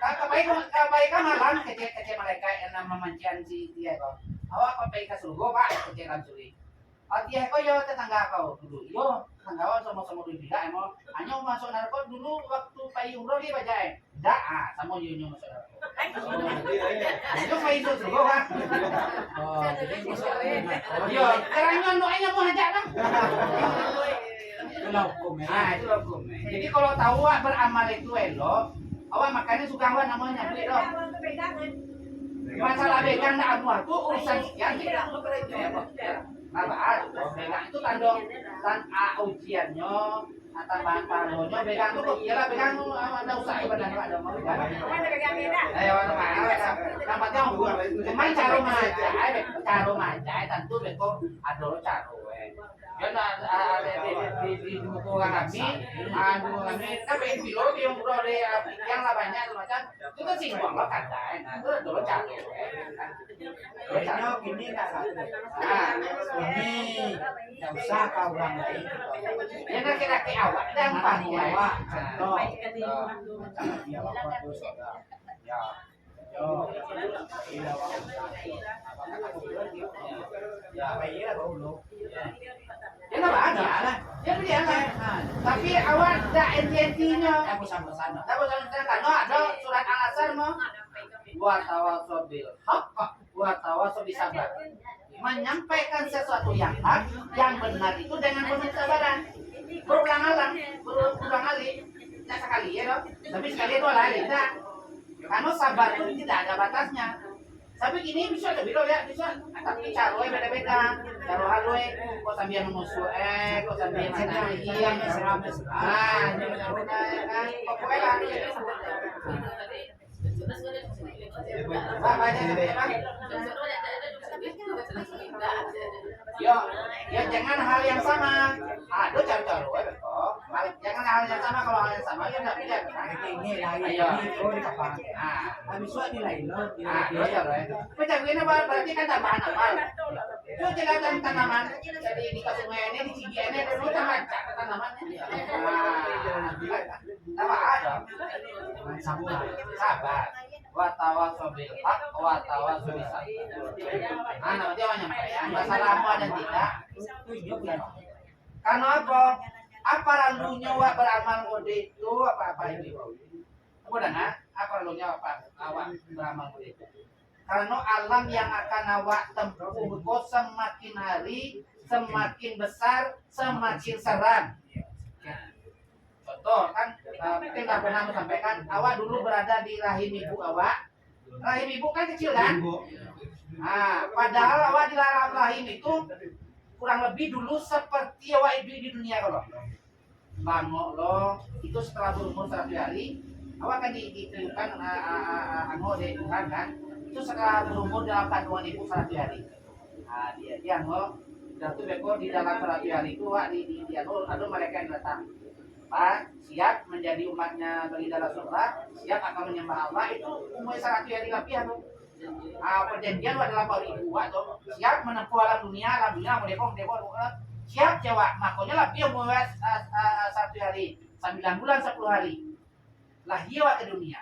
Kapai malam kecil mereka yang nama mancian si dia kau. Awak kapai ke surga pak kecil langsuri. Dia kau yo tetangga kau dulu, yo tetangga kau sama-sama dulu juga emang. Hanya masuk neraka dulu waktu payung roh dia bajai. Dah, sama nyonya masuk neraka. Itu payung itu surga kan? Jadi Yo, caranya doanya mau ajak lah. itulah hukumnya. Itu hukum. Jadi kalau tahu awak beramal itu elok, awak makanya suka awak namanya beli dong. Masalah begang nak anuah itu urusan sekian tidak. Nah, begang itu tandong ujiannya, tambahan pahalanya, begang itu kok iyalah begang ada usaha ibadah ada mau kan. Ayo mana tempatnya hukum. Cuman cara maca tentu beko ada cara. Ya di buku kami, kan pengen bilo yang udah yang lah banyak macam itu kan singgung lah kata, itu dulu cara. Kayaknya gini tak ini nggak usah kau orang lain. Ya nak kira awak dan Awak, contoh. Ya, ya nggak ada lah. Ya beli lah. Tapi awak tak enti-entinya. Aku sama-sama. Tak bosan kan? Ada surat Al-Asr mau. Wa tawassaw bil haqq wa tawassaw bis sabr. Menyampaikan sesuatu yang hak, yang benar itu dengan penuh kesabaran. Berulang kali. Tidak sekali ya dong. Tapi sekali dua kali. Tidak. Karena sabar itu tidak ada batasnya. Tapi gini bisa lebih loh ya, bisa. Tapi caranya beda-beda. Cara halus, kok sambil memusuh, kok sambil senang, ini kan. Pokoknya lah. Ya jangan hal yang sama. Aduh cari-cari, jangan hal yang sama. Kalau hal yang sama ya nggak bisa. Ini lain, ini kau di kapal. Habis itu di lain loh. Macam ini berarti kan tambahan apa? Itu jelaskan tanaman. Jadi di sungai ini, di Cigi ini dulu macam tanamannya. Apa ada? Sabar. Wa tawassaw bil haqq wa tawassaw bis sabr. Nanti awak nyampaikan masalah apa dan tidak. Karena apa? Apa lalunya awak beramal mode itu apa ini? Kemudian apa lalunya awak beramal mode itu? Karena alam yang akan awak tempuh itu semakin hari semakin besar, semakin seram. Contoh kan mungkin tak pernah sampaikan awak dulu berada di rahim ibu awak. Rahim ibu kan kecil kan? Padahal awak di dalam rahim itu kurang lebih dulu seperti awak ibu di dunia kalau. Bangok lo itu setelah berumur 100 hari awak kan ditiupkan oleh Tuhan kan? Itu setelah berumur dalam kandungan ibu 100 hari. Dia ngok jatuh beko di dalam 100 hari itu awak di ada mereka yang datang. Siap menjadi umatnya bagi dalam surga, siap akan menyembah Allah itu umur 100 hari lebih atau perjanjian adalah baru ibu atau siap menempuh alam dunia mau depok siap jawab makanya lebih umur 1 hari 9 bulan 10 hari lahir ke dunia.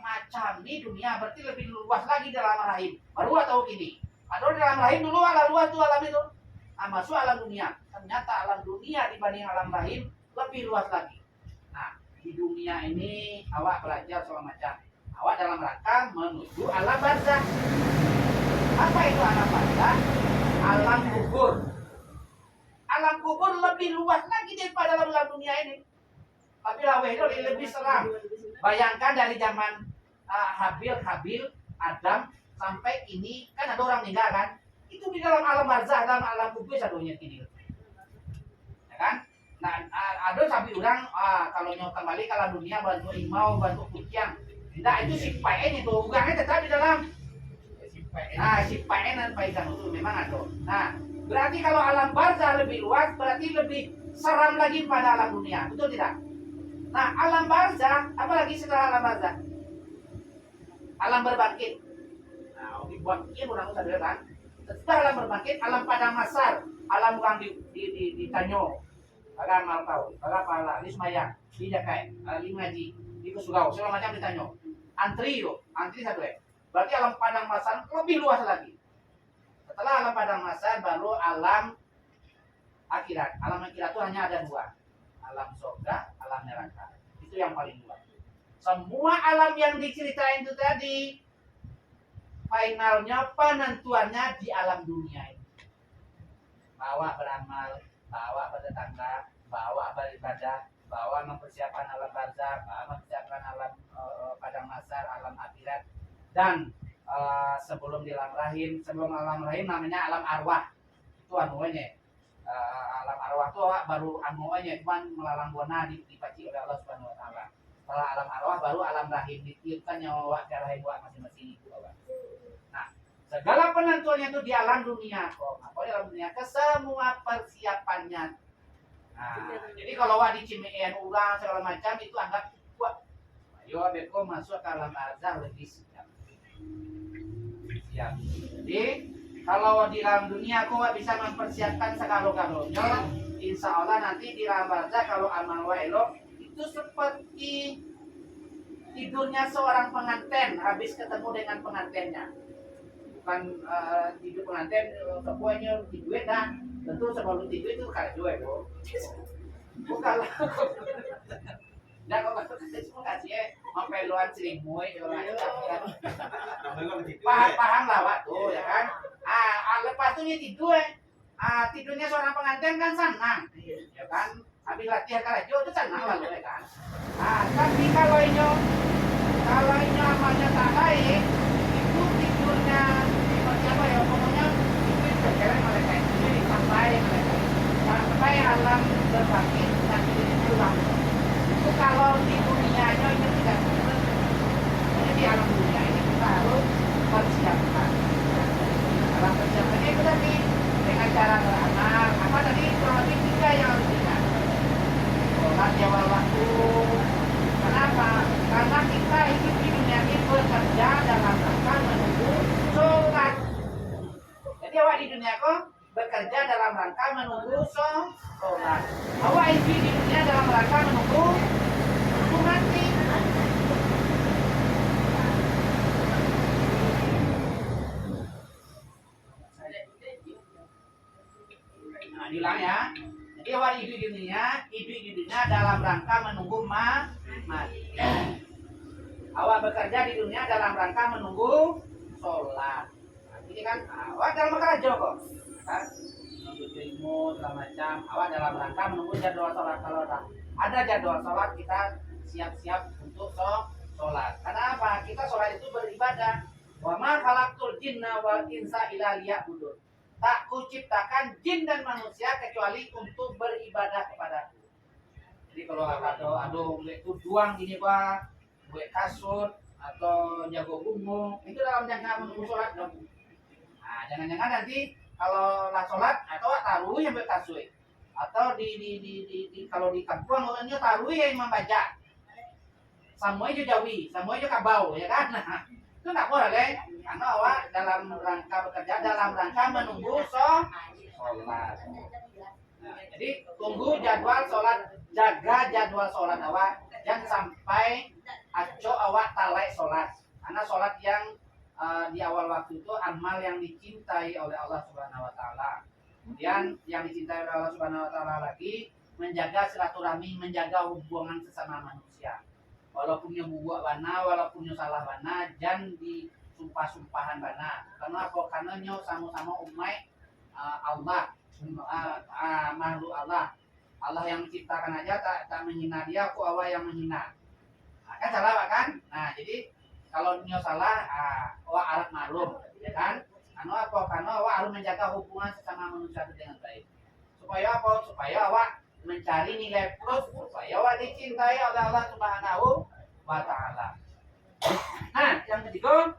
Macam ni dunia berarti lebih luas lagi dalam rahim baru atau gini atau dalam rahim dulu ala luas tuh alam itu masuk alam dunia. Ternyata alam dunia dibanding alam rahim lebih luas lagi. Nah, di dunia ini awak belajar soal macam. Awak dalam rangka menuju alam barzah. Apa itu alam barzah? Alam kubur. Alam kubur lebih luas lagi daripada alam dunia ini. Tapi laweh itu lebih seram. Bayangkan dari zaman Habil, Adam sampai ini kan ada orang meninggal kan? Itu di dalam alam barzah, dalam alam kubur satunya ini. Ya kan? Nah, ada sampai orang kalau nyok kembali kalau dunia bantu imau, bantu kucing. Tidak itu si PN itu, bukannya tetap di dalam. Si PN dan paikan itu memang ada. Nah, berarti kalau alam barzah lebih luas, berarti lebih seram lagi pada alam dunia, betul tidak? Nah, alam barzah, apalagi setelah alam barzah? Alam berbangkit. Nah, dibuat ini orang sadar kan? Setelah alam berbangkit, alam padang masar, alam orang di Tanyo, agak mal tahu, agak pala, di Semayang, di Jakai, di Ngaji, di Kusugau, segala macam di Tanyo. Antri yo, antri satu ya. Berarti alam padang masar lebih luas lagi. Setelah alam padang masar, baru alam akhirat. Alam akhirat itu hanya ada dua, alam surga, alam neraka. Itu yang paling luas. Semua alam yang diceritain itu tadi, finalnya penentuannya di alam dunia ini. Bawa beramal, bawa bertetangga, bawa beribadah, bawa mempersiapkan alam barzah, bawa mempersiapkan alam padang masar, alam akhirat, dan sebelum di alam rahim, sebelum alam rahim namanya alam arwah. Itu anunya. Alam arwah itu baru anunya, cuman melalang buana dipaci oleh Allah Subhanahu Wa Taala. Setelah alam arwah baru alam rahim, ditiupkan nyawa ke rahim buat masing-masing itu. Nah, segala penentuannya itu di alam dunia kok. Apa di alam dunia? Ke semua persiapannya. Nah, jadi kalau wak di Cimean urang segala macam itu anggap kuat. Ayo beko masuk ke alam barzah lebih siap. Siap. Jadi kalau di alam dunia aku bisa mempersiapkan segala-galanya, insya Allah nanti di alam barzah kalau amal wa elok itu seperti tidurnya seorang pengantin habis ketemu dengan pengantinnya. Bukan tidur pengantin semuanya tidur dah. Tentu sebelum tidur itu kacau ya, Bu. Bukan lah. Nah, kalau semua kasih mempeluan selimut, paham lah waktu ya kan. Lepas itu tidur, tidurnya seorang pengantin kan senang, ya kan. Habis latihan karajo itu senang lah ya kan. Tapi kalau ini amalnya tak baik, itu tidurnya seperti apa ya? Pokoknya itu berjalan mereka itu sampai alam berbangkit dan itu pulang. Itu kalau di dunianya itu tidak benar. Jadi di alam dunia ini kita harus persiapkan. Dalam persiapannya itu tadi dengan cara beramal. Apa tadi kurang lebih 3 yang harus diingat. Sholat jawab waktu. Kenapa? Karena kita hidup di dunia ini bekerja dalam rangka menunggu sholat. Jadi awak di dunia kok bekerja dalam rangka menunggu sholat. Awak hidup di dunia dalam rangka menunggu mati. Nah, diulang ya. Jadi awak hidup di dunia dalam rangka menunggu mati. Awak bekerja di dunia dalam rangka menunggu sholat. Ini kan awak dalam kerja kok. Kan? Menunggu ilmu segala macam. Awak dalam rangka menunggu jadwal sholat. Kalau ada jadwal sholat kita siap-siap untuk sholat. Karena apa? Kita sholat itu beribadah. Wa ma khalaqtul jinna wal insa illa liya'budun. Tak kuciptakan jin dan manusia kecuali untuk beribadah kepadaku. Jadi kalau aduh itu doang gini Pak, buat kasut atau jago bungung, itu dalam jangka menunggu sholat dong. Nah, jangan-jangan nanti kalau lah sholat atau taruh yang buat kasut atau di kalau di kampung orangnya taruh yang membaca. Semuanya jawi, semuanya kabau ya kan. Nah, itu nggak boleh karena awak dalam rangka bekerja dalam rangka menunggu sholat. Nah, jadi tunggu jadwal sholat, jaga jadwal sholat awak, jangan sampai aco awak talai sholat. Karena sholat yang di awal waktu itu amal yang dicintai oleh Allah Subhanahu Wa Taala. Kemudian yang dicintai oleh Allah Subhanahu Wa Taala lagi menjaga silaturahmi, menjaga hubungan sesama manusia. Walaupun yang buat bana, walaupun yang salah bana, jangan disumpah-sumpahan bana. Karena apa? Karena nyo sama-sama umat Allah, makhluk Allah. Allah yang menciptakan aja tak menghina dia, aku Allah yang menghina. Nah, kan salah kan? Nah, jadi kalau nyo salah, awak harap maklum, ya kan? Karena apa? Karena awak harus menjaga hubungan sesama manusia dengan baik. Supaya apa? Supaya awak mencari nilai plus supaya awak dicintai oleh Allah Subhanahu Wa Taala. Nah, yang ketiga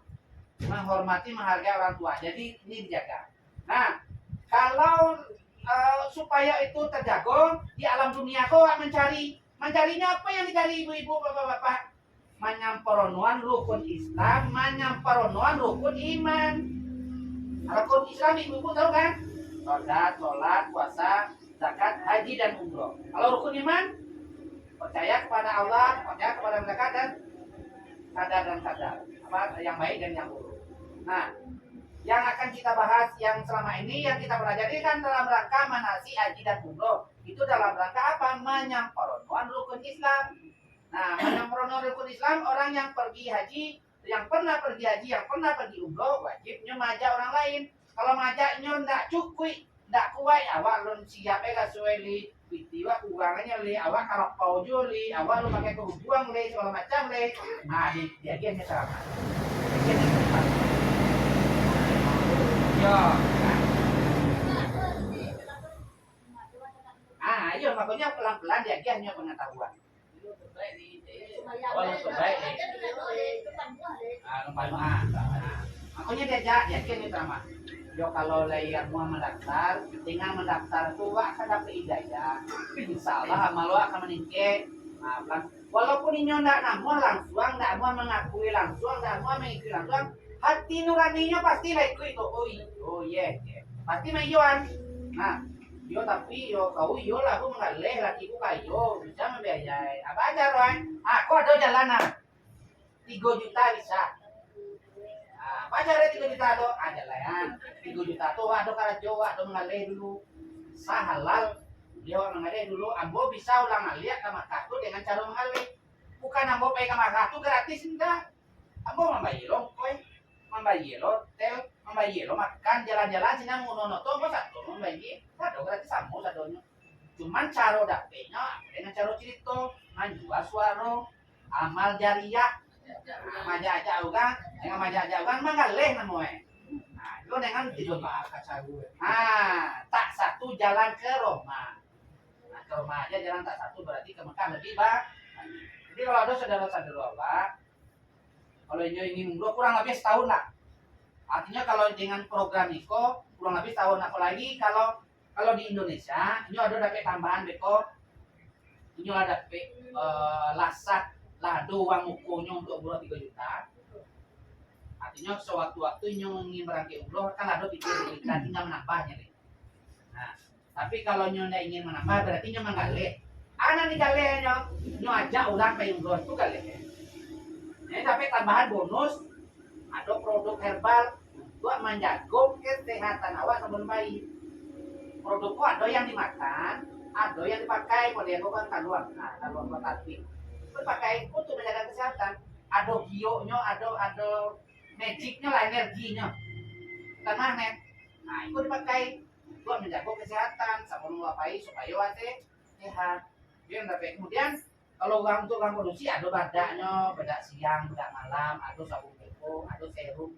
menghormati menghargai orang tua. Jadi ini dijaga. Nah, kalau supaya itu terjaga di alam dunia kau mencari Mencarinya apa yang dicari ibu-ibu, bapak-bapak? Menyamporonuan rukun Islam, menyamporonuan rukun iman. Rukun Islam ibu-ibu tahu kan? Sholat, puasa, zakat, haji dan umroh. Kalau rukun iman, percaya kepada Allah, percaya kepada mereka dan sadar. Apa yang baik dan yang buruk. Nah, yang akan kita bahas yang selama ini yang kita pelajari kan dalam rangka manasik haji dan umroh. Itu dalam rangka apa? Menyamporonuan rukun Islam. Nah, menyamporonuan rukun Islam, orang yang pergi haji, yang pernah pergi haji, yang pernah pergi umroh, wajibnya mengajak orang lain. Kalau mengajaknya ndak cukup, ndak kuat, awak lun siap sesuai li pitiwa kurangannya li, awak kalau paujo li, awak lu pakai kebuang li, segala macam li. Nah, dia akhirnya sama. Yo, iya makanya pelan-pelan dia hanya pengetahuan. Makanya dia yakin sama. Yo kalau layar mau mendaftar, dengan mendaftar tuh akan dapat hidayah. Insyaallah amal akan meningkat. Walaupun ini ndak namu langsung, ndak mau mengakui langsung, ndak mau mengikuti langsung, hati nuraninya pasti like itu. Oh iya. Pasti mayuan. Nah, yo tapi yo kau yo lah aku mengalih laki ku kayo bisa membiayai. Apa aja Roy? Aku ada jalanan 3 juta bisa. Apa aja 3 juta tuh? Ada layan. 3 juta tuh ada karajo, ada mengalih dulu. Sahalal dia mengalih dulu. Ambo bisa ulang alih ke Makkah tuh dengan cara mengalih. Bukan ambo pergi ke Makkah tuh gratis enggak. Ambo membayar koy. Membayar hotel, membayar makan, jalan-jalan sini ngono tuh apa satu membayar. Satu gratis sama satunya. Cuman cara dapetnya dengan cara cerita, menjual suara, amal jariah, majak juga, dengan majak juga mengalih namanya. Nah, itu dengan tidur tak satu jalan ke Roma. Nah, ke Roma aja jalan tak satu berarti ke Mekah lebih banyak. Jadi kalau ada saudara-saudara, kalau ingin umroh kurang lebih setahun lah. Artinya kalau dengan program Niko kurang lebih setahun. Apalagi kalau di Indonesia ini ada dapat tambahan beko. Ini ada dapat lasak lado uang mukonya untuk umroh 3 juta. Artinya sewaktu-waktu ingin berangkat umroh kan ada pikir kita tinggal menambahnya deh. Nah, tapi kalau nyonya ingin menambah berarti nyonya mengalih. Anak nih galehnya nyonya ajak orang ke umroh itu galeh. Ini dapat tambahan bonus, ada produk herbal buat menjaga kesehatan awak sebelum bayi. Produkku ada yang dimakan, ada yang dipakai pada yang bukan kaluan. Nah, kaluan buat hati. Dipakai untuk menjaga kesehatan. Ada gionya, ada magicnya lah, energinya. Bukan magnet. Nah, itu dipakai buat menjaga kesehatan sebelum bayi supaya wate sehat. Dia dapat kemudian kalau untuk orang produksi ada badaknya, badak siang, badak malam, ada sabun koko, ada serum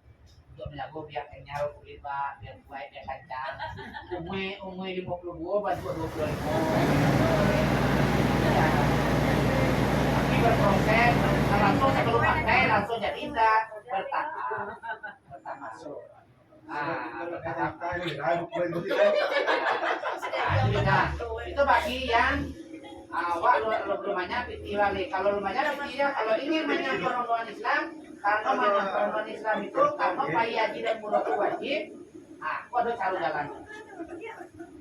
untuk menjaga biar kenyal kulit pak, biar kuat, biar lancar. Umur 52, bantu 25. Ya. Tapi berproses, langsung sebelum pakai langsung jadi indah, bertahap masuk. Itu bagi yang awak rumahnya pitiwali. Kalau rumahnya pitiwali, kalau ingin menyampaikan Islam, karena menyampaikan Islam itu karena bayi haji dan umroh itu wajib. Aku ada cara jalan.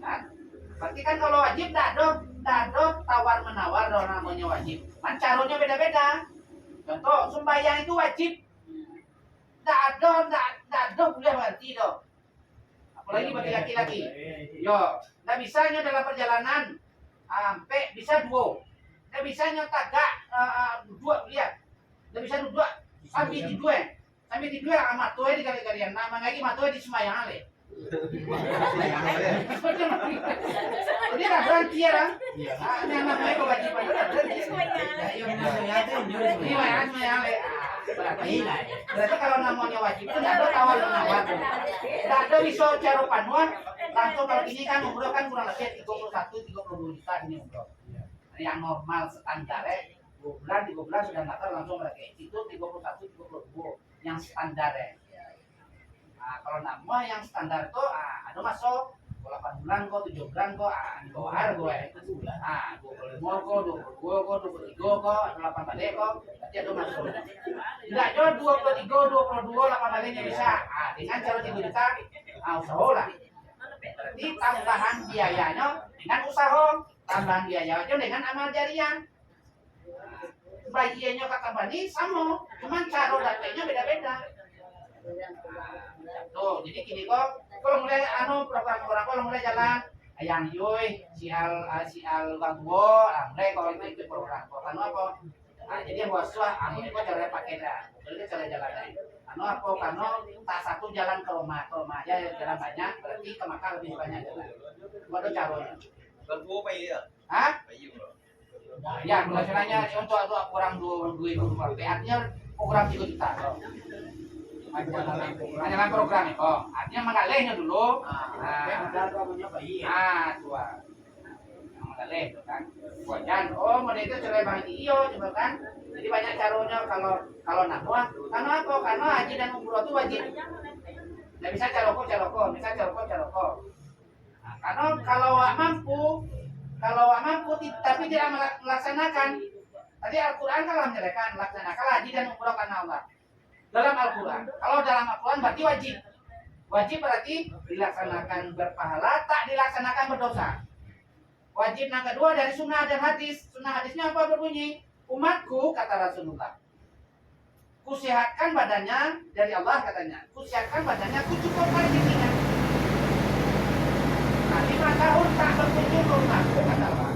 Kan? Berarti kan kalau wajib tak ada tawar menawar namanya wajib. Kan caranya beda-beda. Contoh sembahyang itu wajib. Tak ada boleh berhenti dong. Apalagi bagi laki-laki. Yo, tak bisanya dalam perjalanan. Sampai bisa 2. Dia bisa tagak 2 lihat. Dia bisa 2 sampai di 2. Sampai di 2 amat tuh di kali-kalian. Nama lagi matuh di semayang ale. Jadi ada berhenti ya kan? Iya. Yang namanya kewajiban itu ada berhenti. Semayang ale. Berarti kalau namanya wajib itu tidak ada tawar menawar. Tidak ada bisa cara panuan. Langsung kalau ini kan umroh kan kurang lebih 31-32 juta ini umroh. Yang normal standarnya 2 bulan 3 bulan sudah nggak langsung pakai itu 31-32 yang standar ya. Nah, kalau nama yang standar itu ada masuk 8 bulan kok, 7 bulan kok, doar gue. 25 kok, 22 kok, 23 kok, 8 balik kok, berarti ada masuk. Enggak, jo 23, 22, 8 baliknya bisa. Dengan cara 3 juta, usaha lah. Berarti tambahan biayanya dengan usaha, tambahan biayanya dengan amal jariah. Bagiannya kata bani sama, cuman cara dapetnya beda-beda. Tuh, jadi gini kok, kalau mulai program kalau mulai jalan, ayang yoi, si al bang tua, mulai kalau itu program apa? Jadi yang waswa, ini kok cara pakai dah, jadi cara jalan lain. Apa? Karena tak satu jalan ke rumah aja jalan banyak, berarti ke Makkah lebih banyak jalan. Waduh caranya. Bang tua apa ya? Hah? Bayu. Ya, biasanya untuk kurang 2.000 artinya program 3 juta. Hanya program itu, artinya mengalihnya dulu. Tua. Mengalih itu kan. Wajan, model itu cerai bang iyo, coba kan. Jadi banyak caranya kalau nabwa. Karena apa? Karena haji dan umroh itu wajib. Nggak bisa caroko, bisa caroko. Karena kalau mampu tapi tidak melaksanakan. Tadi Al-Quran kan menjelaskan laksanakan haji dan umroh karena Allah. Dalam Al-Quran. Kalau dalam Al-Quran berarti wajib. Wajib berarti dilaksanakan berpahala, tak dilaksanakan berdosa. Wajib yang kedua dari sunnah dan hadis. Sunnah hadisnya apa berbunyi? Umatku, kata Rasulullah, kusehatkan badannya dari Allah katanya. Kusehatkan badannya, kucukupkan dirinya. 5 tahun tak berkunjung ke rumahku, kata Allah.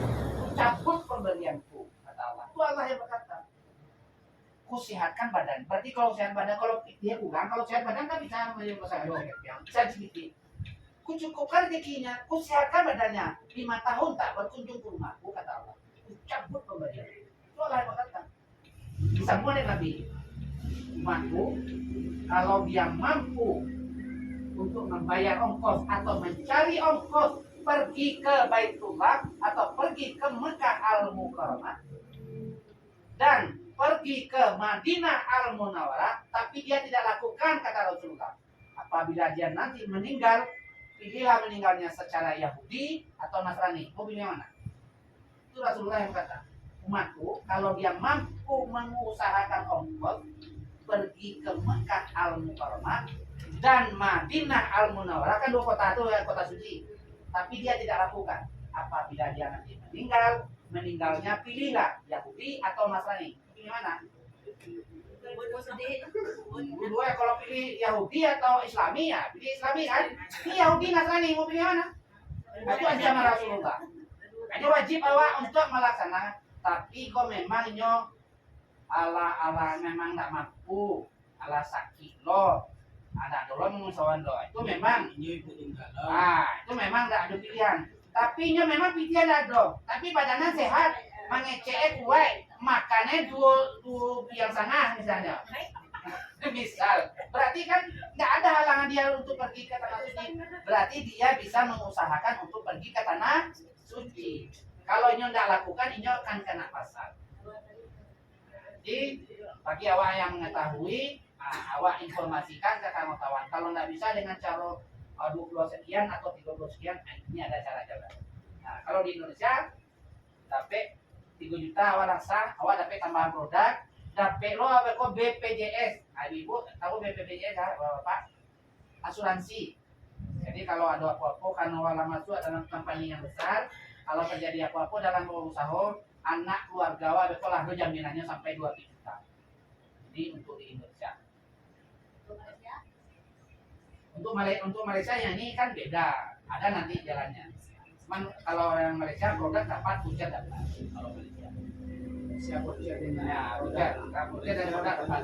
Cabut pemberianku, kata Allah. Itu Allah yang berkata. Kusehatkan badan. Berarti kalau sehat badan, kalau dia kurang, kalau sehat badan kan bisa bisa sedikit. Kucukupkan rezekinya, kusehatkan badannya. 5 tahun tak berkunjung ke rumahku, kata Allah. Cabut pemberian. Itu Allah yang berkata. Disambung oleh Nabi. Umatku, kalau dia mampu untuk membayar ongkos atau mencari ongkos pergi ke Baitullah atau pergi ke Mekah Al-Mukarramah dan pergi ke Madinah Al-Munawwarah, tapi dia tidak lakukan, kata Rasulullah. Apabila dia nanti meninggal, pilihlah meninggalnya secara Yahudi atau Nasrani. Mau pilih yang mana? Itu Rasulullah yang kata. Umatku, kalau dia mampu mengusahakan ongkos pergi ke Mekah Al-Mukarramah dan Madinah Al-Munawwarah, kan 2 kota itu ya, kota suci. Tapi dia tidak lakukan. Apabila dia nanti meninggalnya pilihlah Yahudi atau Nasrani. Pilih mana? Dua ya, kalau pilih Yahudi atau Islami ya, pilih Islami kan? Ini Yahudi Nasrani mau pilih mana? Itu ancaman Rasulullah. Ini wajib awak untuk melaksanakan. Tapi kok memang ala memang tak mampu, ala sakit lo. Ada dulu mengusahakan lo, itu memang itu memang tidak ada pilihan. Tapi memang pilihan ada, tapi badannya sehat, mengecek kuat, makannya dua piang setengah misalnya. Misal, berarti kan nggak ada halangan dia untuk pergi ke tanah suci. Berarti dia bisa mengusahakan untuk pergi ke tanah suci. Kalau ini tidak lakukan, ini akan kena pasal. Jadi bagi awak yang mengetahui, awak informasikan ke kawan-kawan. Kalau nggak bisa dengan cara 20 sekian atau 30 sekian, ini ada cara-cara. Nah, kalau di Indonesia dapat 3 juta awak rasa, awak dapat tambahan produk, dapat lo apa kok BPJS. Ibu tahu BPJS ya, Bapak? Asuransi. Jadi kalau ada apa-apa karena awak masuk dalam kampanye yang besar, kalau terjadi apa-apa dalam usaha, anak keluarga awak betul jaminannya sampai 2 juta. Ini untuk di Indonesia. Untuk Malaysia yang ini kan beda, ada nanti jalannya. Cuman kalau yang Malaysia produk dapat, pucat dapat. Kalau Malaysia. Siapa pucat dengan Pucat dan produk dapat.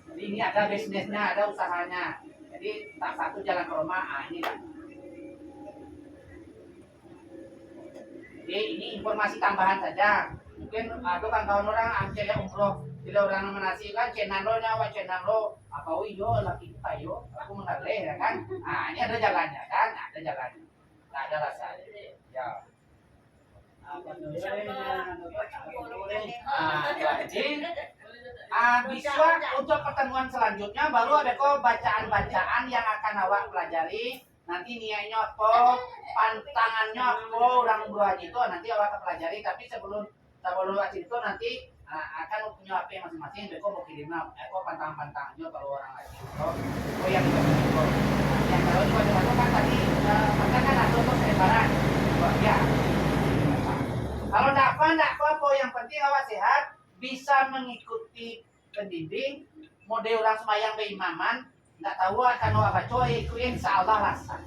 Jadi ini ada bisnisnya, ada usahanya. Jadi tak satu jalan ke rumah, ini lah. Jadi ini informasi tambahan saja. Mungkin ada kawan-kawan orang amcel umroh, bila orang menasi kan cenalo nyawa cenalo apa yo laki kita yo, aku mengalih ya kan. Nah ini ada jalannya kan, ada jalannya, tak ada rasa. Ya. Jadi bisa untuk pertemuan selanjutnya baru ada kok bacaan-bacaan yang akan awak pelajari nanti niatnya apa, pantangannya apa, orang dua itu nanti awak pelajari. Tapi sebelum itu nanti akan punya HP masing-masing. Beko mau kirim apa pantangan-pantangannya kalau orang lagi itu. Oh yang itu. Yang kalau itu kan tadi pantangan atau selebaran. Ya. Kalau tidak apa-apa, yang penting awak sehat, bisa mengikuti pendidik, model orang semayang beimaman, tidak tahu akan apa coy, itu insya Allah rasa.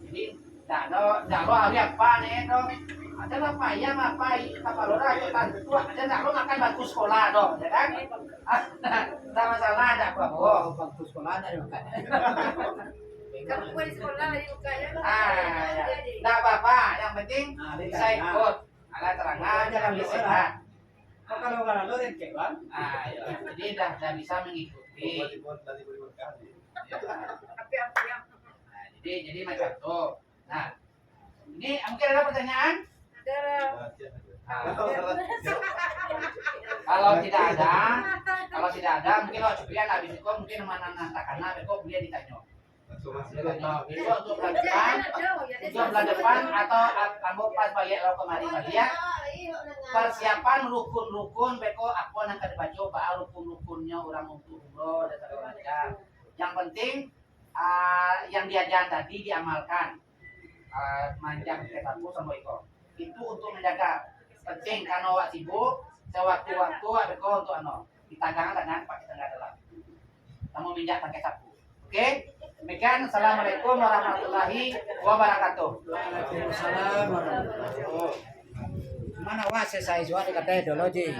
Jadi, tidak ada hari apa nih dong. Ada apa ya, apa lora itu tantu, ada tidak lo makan bangku sekolah dong, ya kan? Tidak masalah, tidak apa-apa. Bangku sekolah ada makan. Kamu di sekolah lagi bukanya. Tidak apa-apa, yang penting bisa ikut. Ada terangan, jangan sehat. Kalau orang lo yang kebang, Ya. Jadi dah bisa mengikuti. Jadi macam itu. Nah, ini mungkin ada pertanyaan? Kalau tidak ada, mungkin kalau Julian habis itu mungkin mana karena besok dia ditanya. Besok untuk bulan depan atau kamu pas balik lo kemarin ya. Persiapan rukun-rukun beko apa yang akan dibaca rukun-rukunnya orang untuk umroh dan segala macam. Yang penting yang diajarkan tadi diamalkan. Manjang ketemu sama Iko. Itu untuk menjaga. Penting karena awak sibuk, sewaktu-waktu beko untuk ditagang dengan pakai tengah dalam. Kamu minjak pakai sapu. Oke? Demikian. Assalamualaikum warahmatullahi wabarakatuh. Waalaikumsalam warahmatullahi wabarakatuh. Mana wah saya suara kata dulu ji.